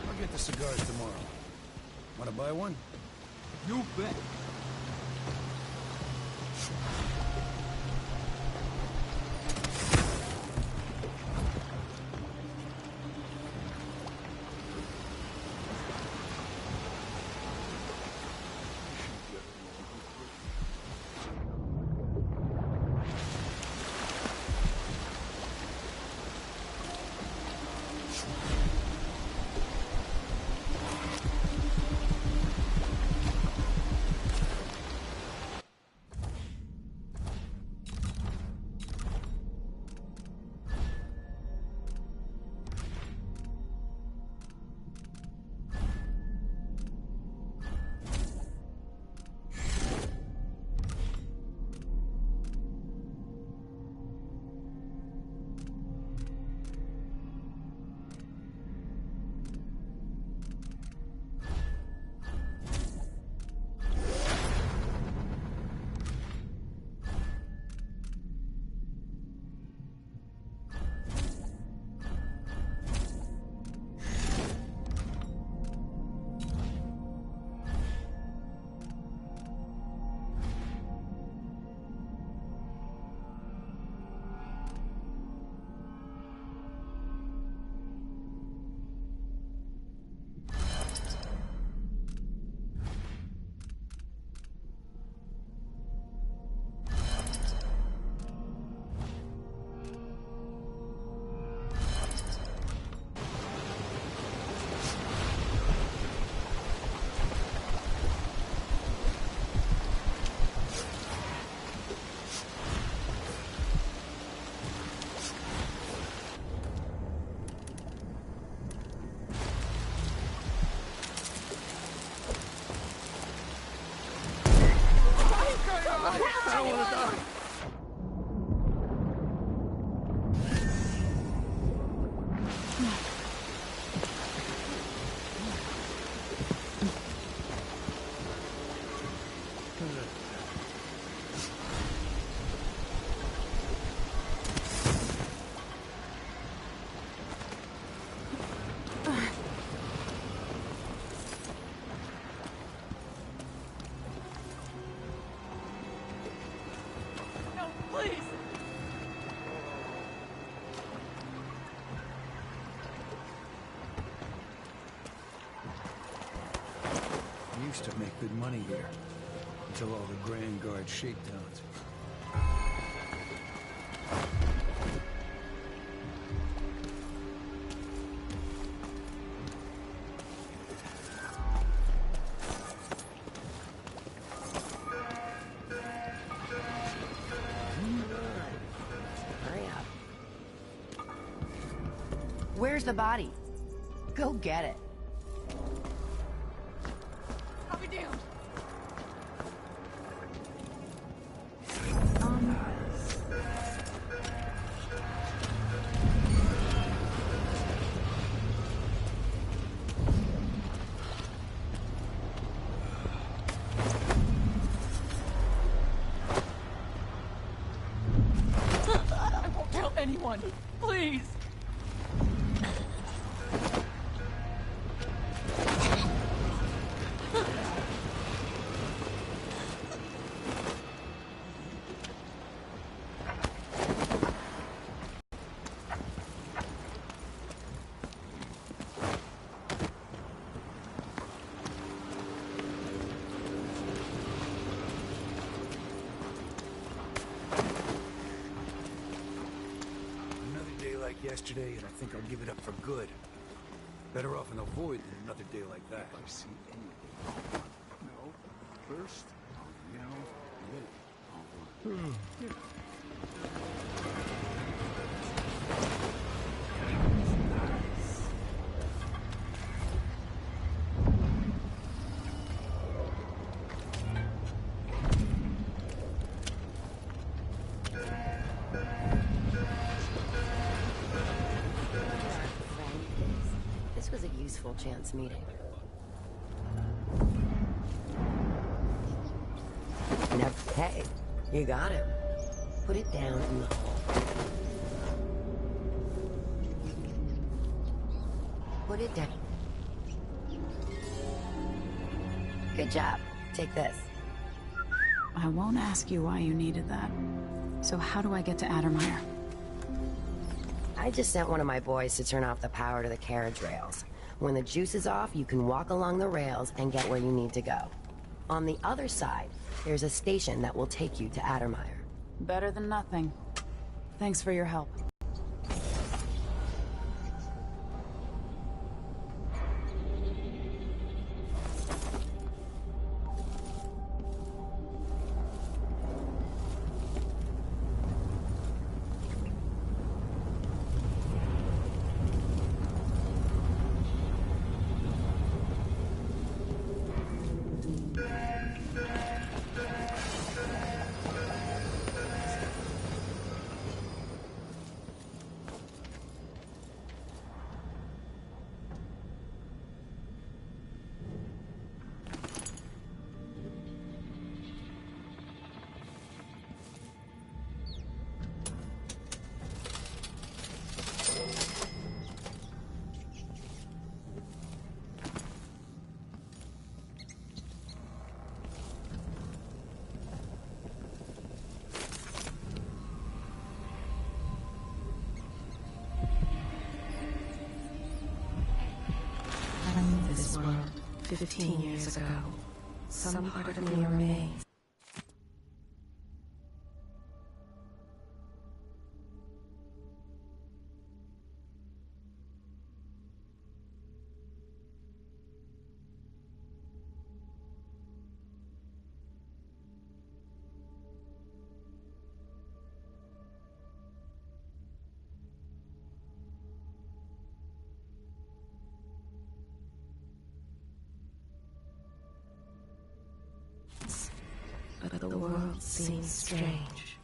I'll get the cigars tomorrow. Wanna buy one? You bet. used to make good money here. Until all the Grand Guard shakedowns. Hurry up. Where's the body? Go get it. I'll be damned. I won't tell anyone. Please. Another day like yesterday, and I think I'll give it up for good. Better off in the void than another day like that. I see anything. No. First, I'll yell. This was a useful chance meeting. Okay, you got him. Put it down in the hole. Put it down. Good job. Take this. I won't ask you why you needed that. So how do I get to Addermire? I just sent one of my boys to turn off the power to the carriage rails. When the juice is off, you can walk along the rails and get where you need to go. On the other side, there's a station that will take you to Addermire. Better than nothing. Thanks for your help. This world, 15 years ago, some part of me remains. But the world seems strange.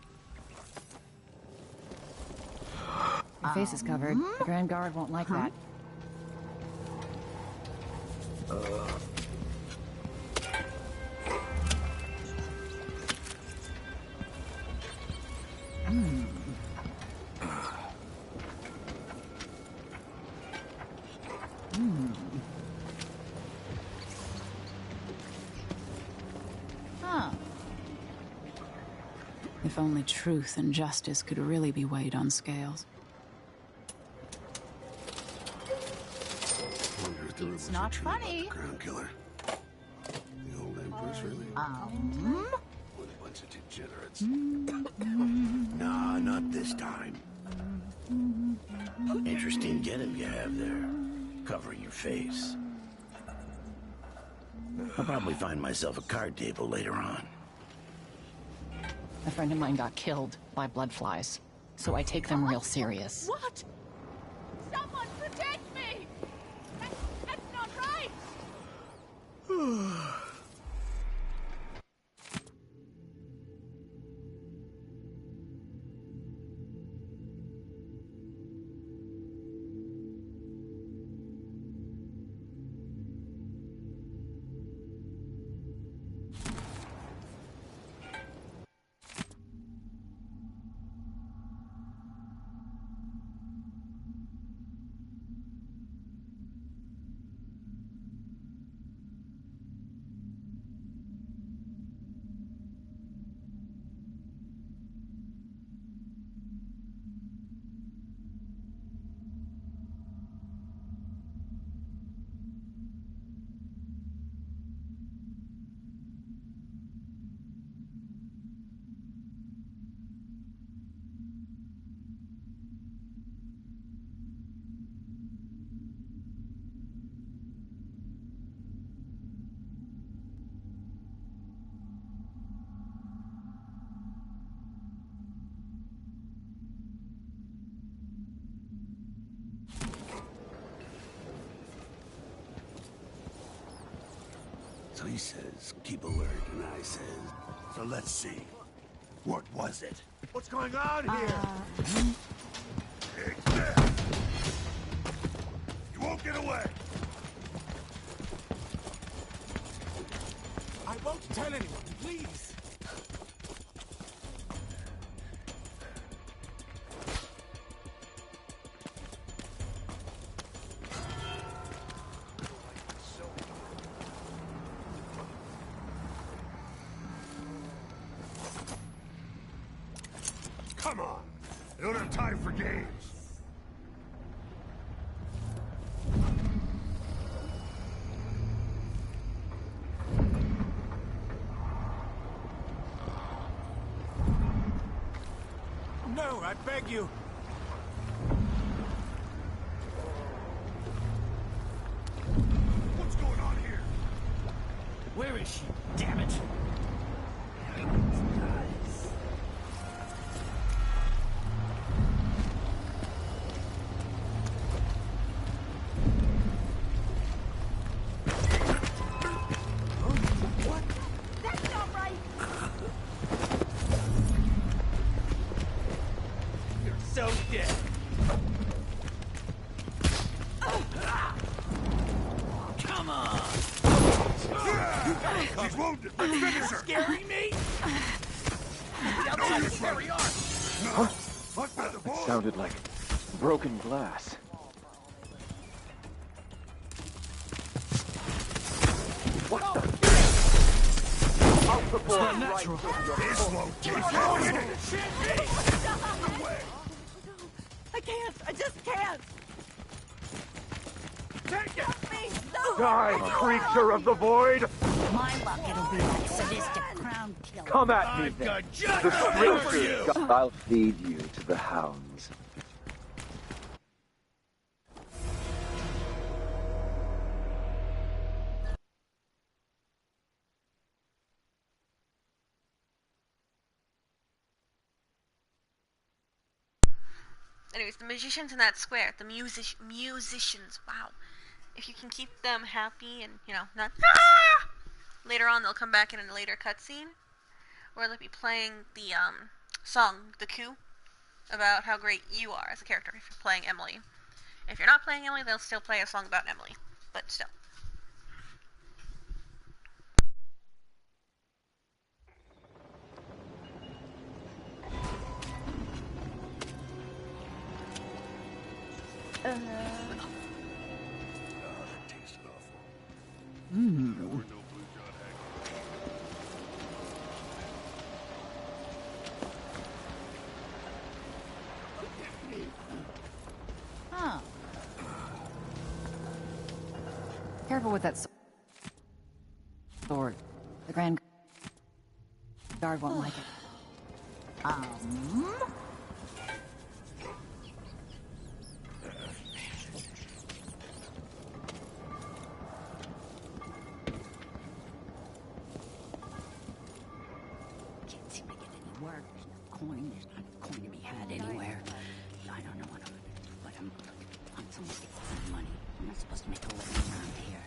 Your face is covered. The Grand Guard won't like that. Huh. If only truth and justice could really be weighed on scales. Wonder if there It's was not a truth about funny. the Crown Killer. us, really? What a bunch of degenerates. Nah, not this time. Interesting getup you have there, covering your face. I'll probably find myself a card table later on. A friend of mine got killed by bloodflies, so I take them real serious. What? Someone protect me! That's not right! So he says, keep alert, and I says, so let's see. What was it? What's going on here? You won't get away! I won't tell anyone, please. Come on! I don't have time for games! No, I beg you. What's going on here? Where is she? Damn it! That's not right! You're so dead. Come on! She's wounded! Let's finish her! Scaring me? Outside is where we are. It sounded like broken glass. What the? I'll support natural. This won't keep happening! I can't! I just can't! Take it! Help me! Die, creature of the void! My luck, it'll be like sadistic crown killer. Come at me I've then. got just The the thing for strangers, you! I'll feed you to the hounds. Anyways, the magicians in that square, the musicians, wow. If you can keep them happy and, not later on they'll come back in a later cutscene, or they'll be playing the song, The Coup, about how great you are as a character if you're playing Emily. If you're not playing Emily, they'll still play a song about Emily, but still. Huh. Careful with that sword. The Grand Guard won't like it. Can't seem to get any work. There's no coin. There's not a coin to be had anywhere. I don't know what I'm gonna do, but I'm looking to find someone to get some money. I'm not supposed to make a living around here.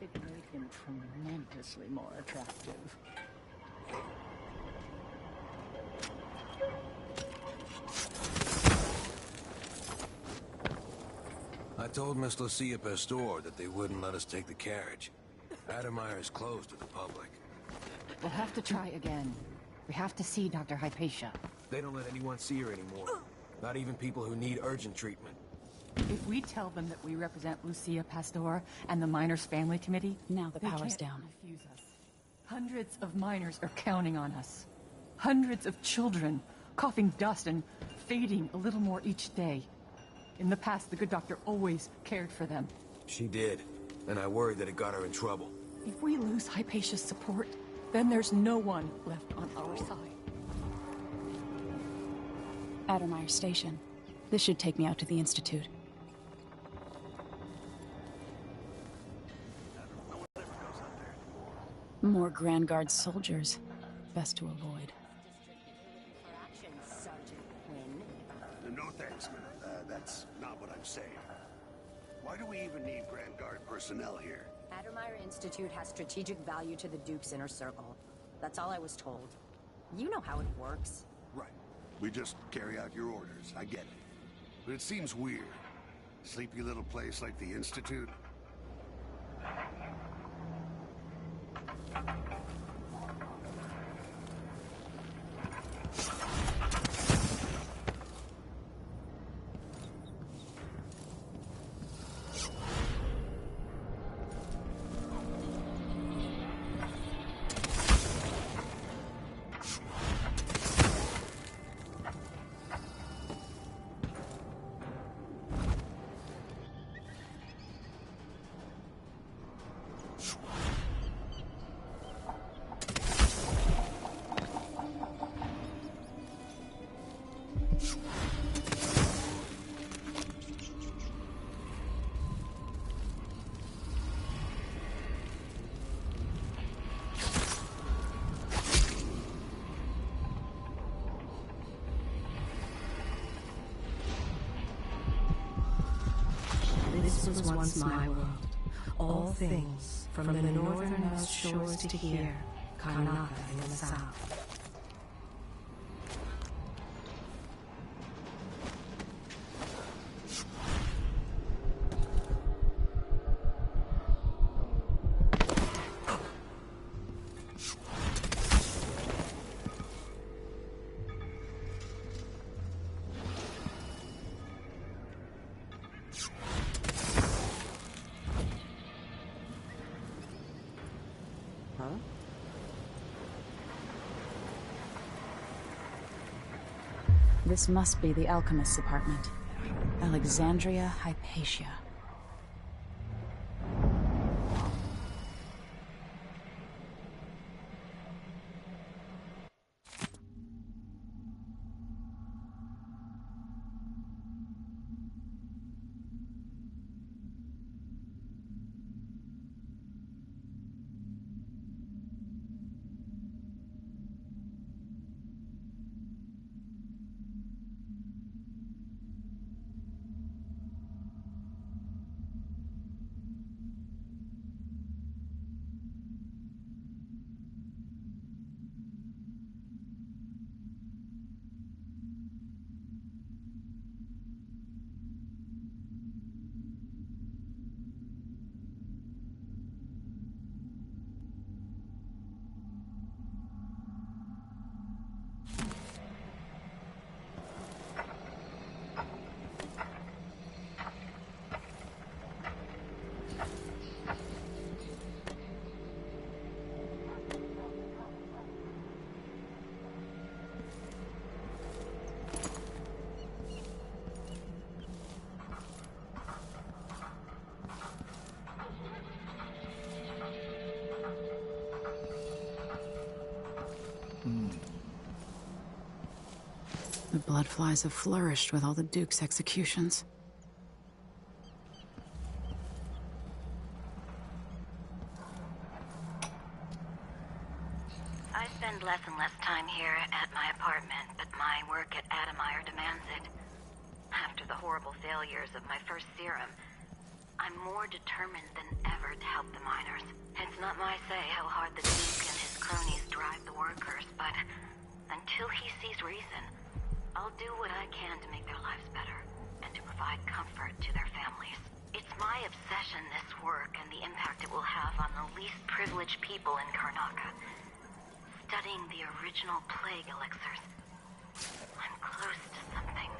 It made him tremendously more attractive. I told Miss Lucia Pastor that they wouldn't let us take the carriage. Adamire is closed to the public. We'll have to try again. We have to see Dr. Hypatia. They don't let anyone see her anymore. Not even people who need urgent treatment. If we tell them that we represent Lucia Pastor and the Miners Family Committee, now the they power's can't down. refuse us. Hundreds of miners are counting on us. Hundreds of children, coughing dust and fading a little more each day. In the past, the good doctor always cared for them. She did, and I worried that it got her in trouble. If we lose Hypatia's support, then there's no one left on our side. Adamire Station. This should take me out to the Institute. More Grand Guard soldiers. Best to avoid. No thanks, man. That's not what I'm saying. Why do we even need Grand Guard personnel here? Adamire Institute has strategic value to the Duke's inner circle. That's all I was told. You know how it works. Right. We just carry out your orders. I get it. But it seems weird. Sleepy little place like the Institute. This was once my world. All things, from the northernmost shores to here, Karnataka in the south. This must be the alchemist's apartment. Alexandria Hypatia. The bloodflies have flourished with all the Duke's executions. I spend less and less time here at my apartment, but my work at Adamire demands it. After the horrible failures of my first serum, I'm more determined than ever to help the miners. It's not my say how hard the Duke and his cronies drive the workers, but until he sees reason, I'll do what I can to make their lives better and to provide comfort to their families. It's my obsession, this work, and the impact it will have on the least privileged people in Karnaca. Studying the original plague elixirs, I'm close to something.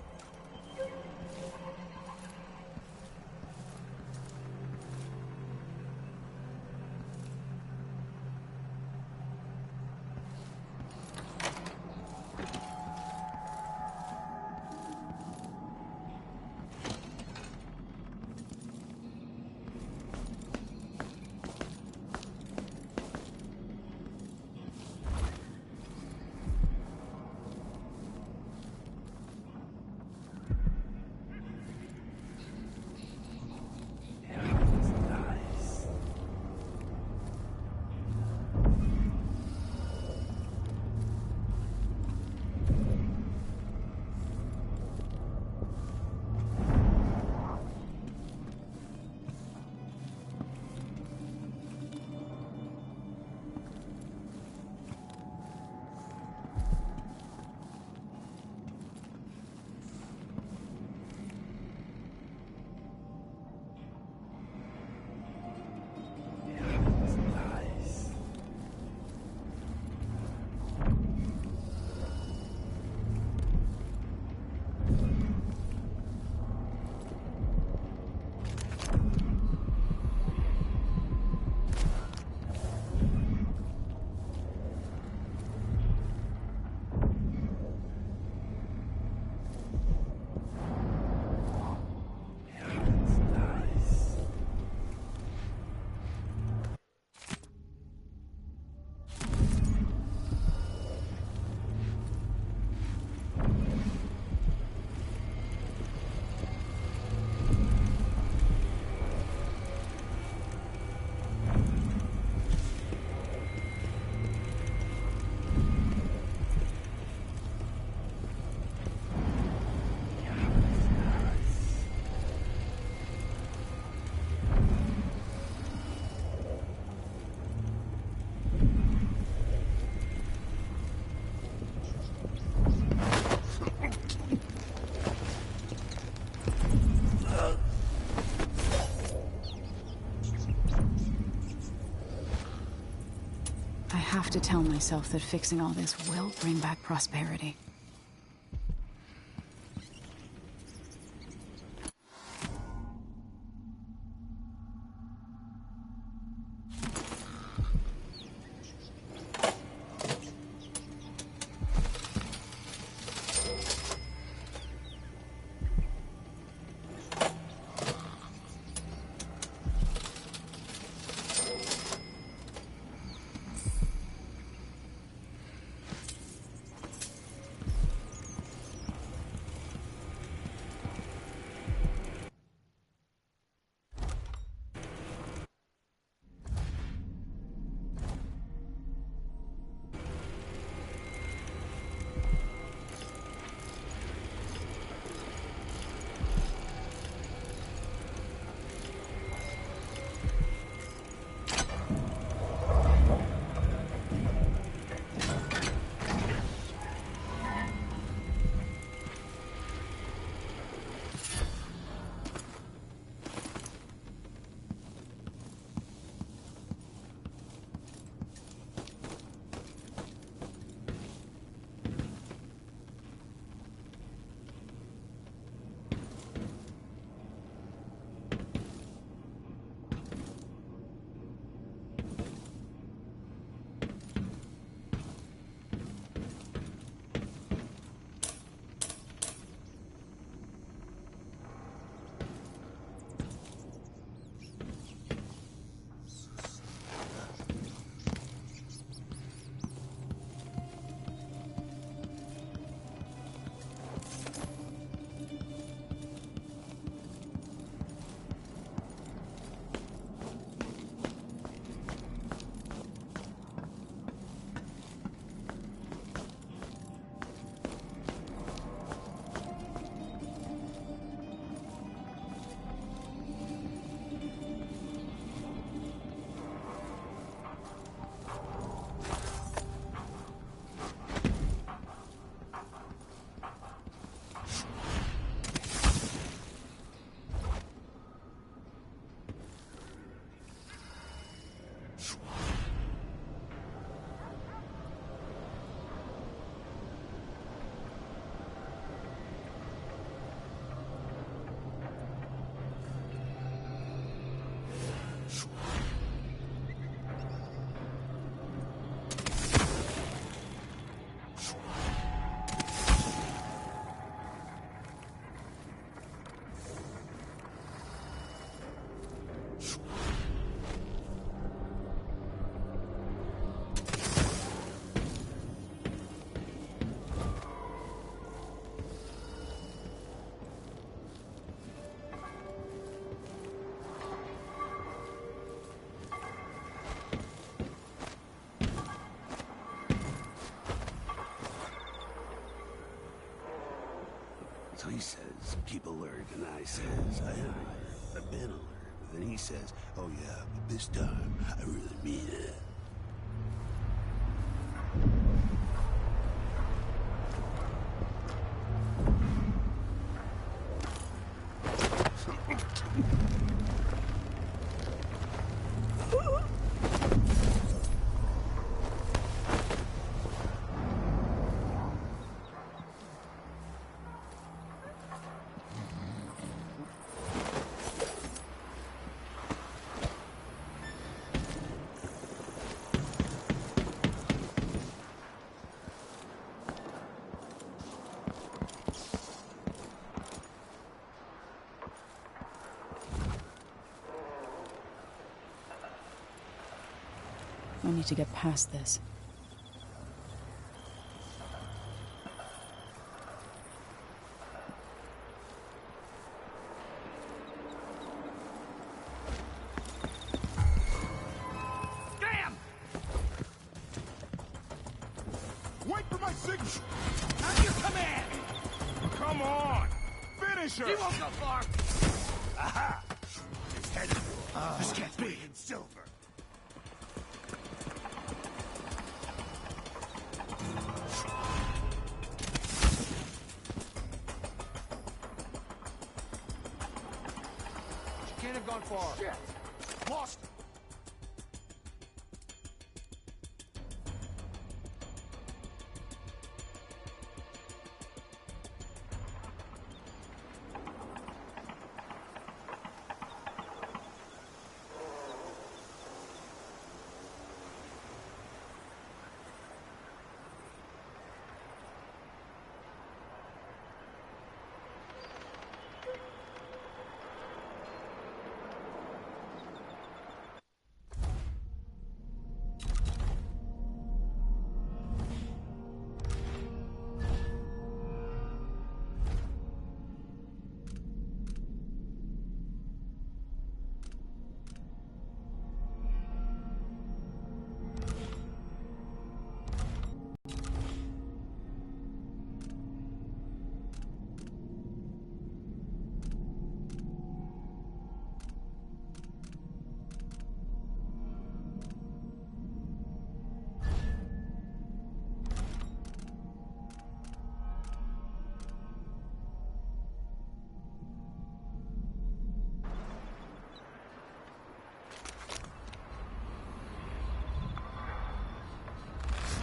I have to tell myself that fixing all this will bring back prosperity. So he says, keep alert, and I says, I am alert. I've been alert. But then he says, oh yeah, but this time, I really mean it. I need to get past this. Damn! Wait for my signature! At your command! Come on! Finish her! He won't go far! Aha! It's headed. This can't be in silver. Can't have gone far. Shit! Lost!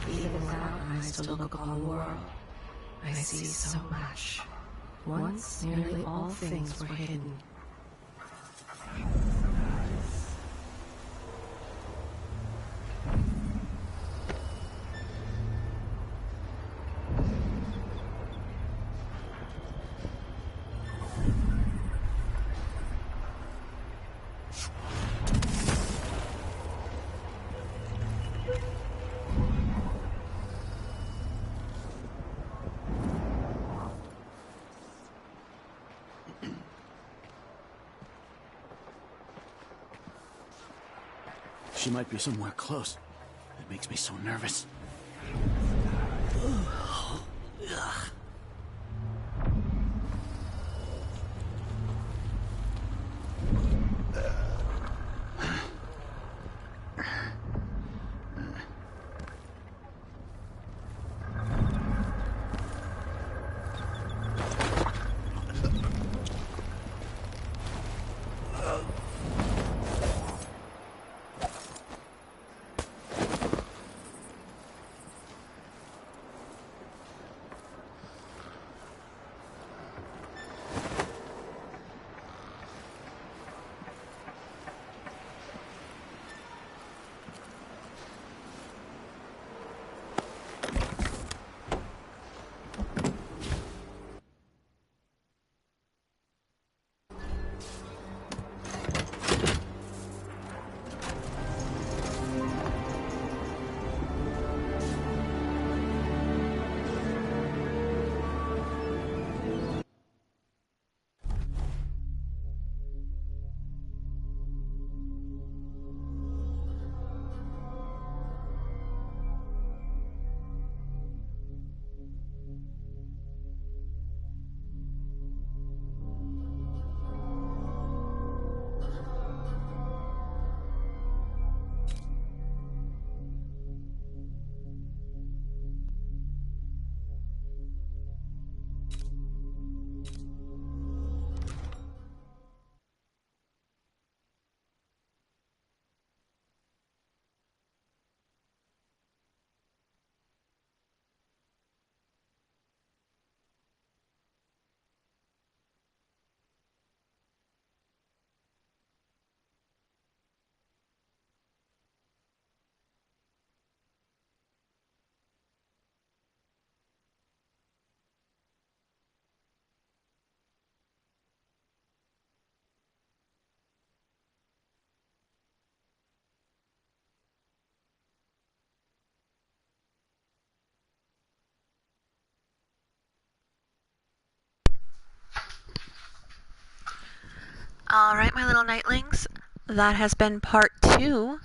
Even without eyes to look upon the world, I see so much. Once nearly all things were hidden. She might be somewhere close. It makes me so nervous. Alright, my little nightlings, that has been part 2.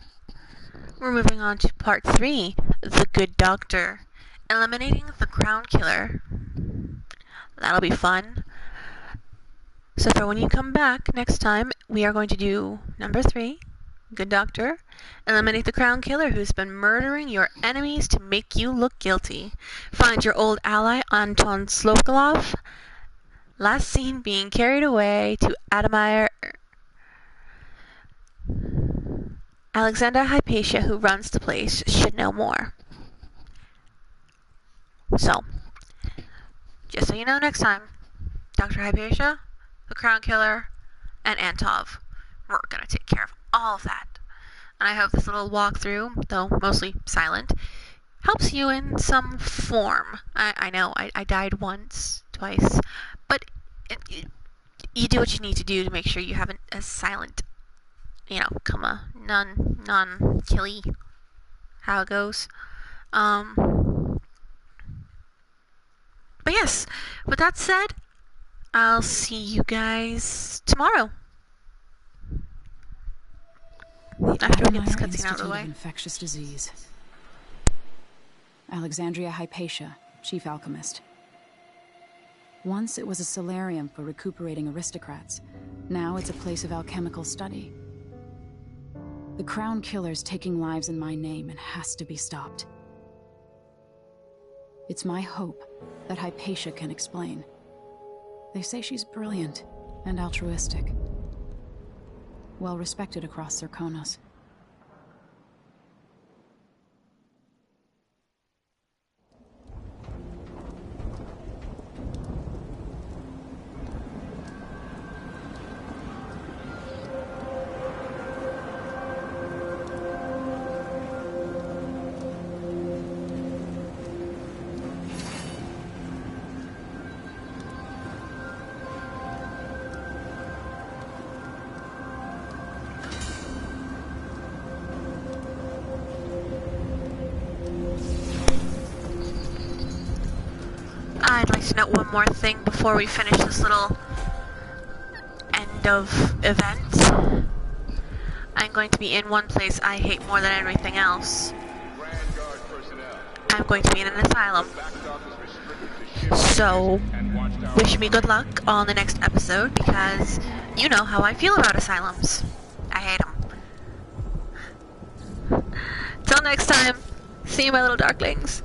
We're moving on to part 3, The Good Doctor, eliminating the Crown Killer. That'll be fun. So for when you come back next time, we are going to do number 3, Good Doctor, eliminate the Crown Killer who's been murdering your enemies to make you look guilty. Find your old ally, Anton Slokolov. Last seen being carried away to Admire. Alexander Hypatia, who runs the place, should know more. So, just so you know, next time, Dr. Hypatia, the Crown Killer, and Antov. We're going to take care of all of that. And I hope this little walkthrough, though mostly silent, helps you in some form. I know, I died once, twice, but you do what you need to do to make sure you have a silent, non-killy, how it goes. But yes, with that said, I'll see you guys tomorrow. After we get this cutscene out of the way. Infectious disease. Alexandria Hypatia, chief alchemist. Once it was a solarium for recuperating aristocrats. Now it's a place of alchemical study. The Crown Killer's taking lives in my name and has to be stopped. It's my hope that Hypatia can explain. They say she's brilliant and altruistic. Well respected across Serkonos. I'd like to note one more thing before we finish this little end of event. I'm going to be in one place I hate more than everything else. I'm going to be in an asylum. So, wish me good luck on the next episode, because you know how I feel about asylums. I hate them. Till next time, see you, my little darklings.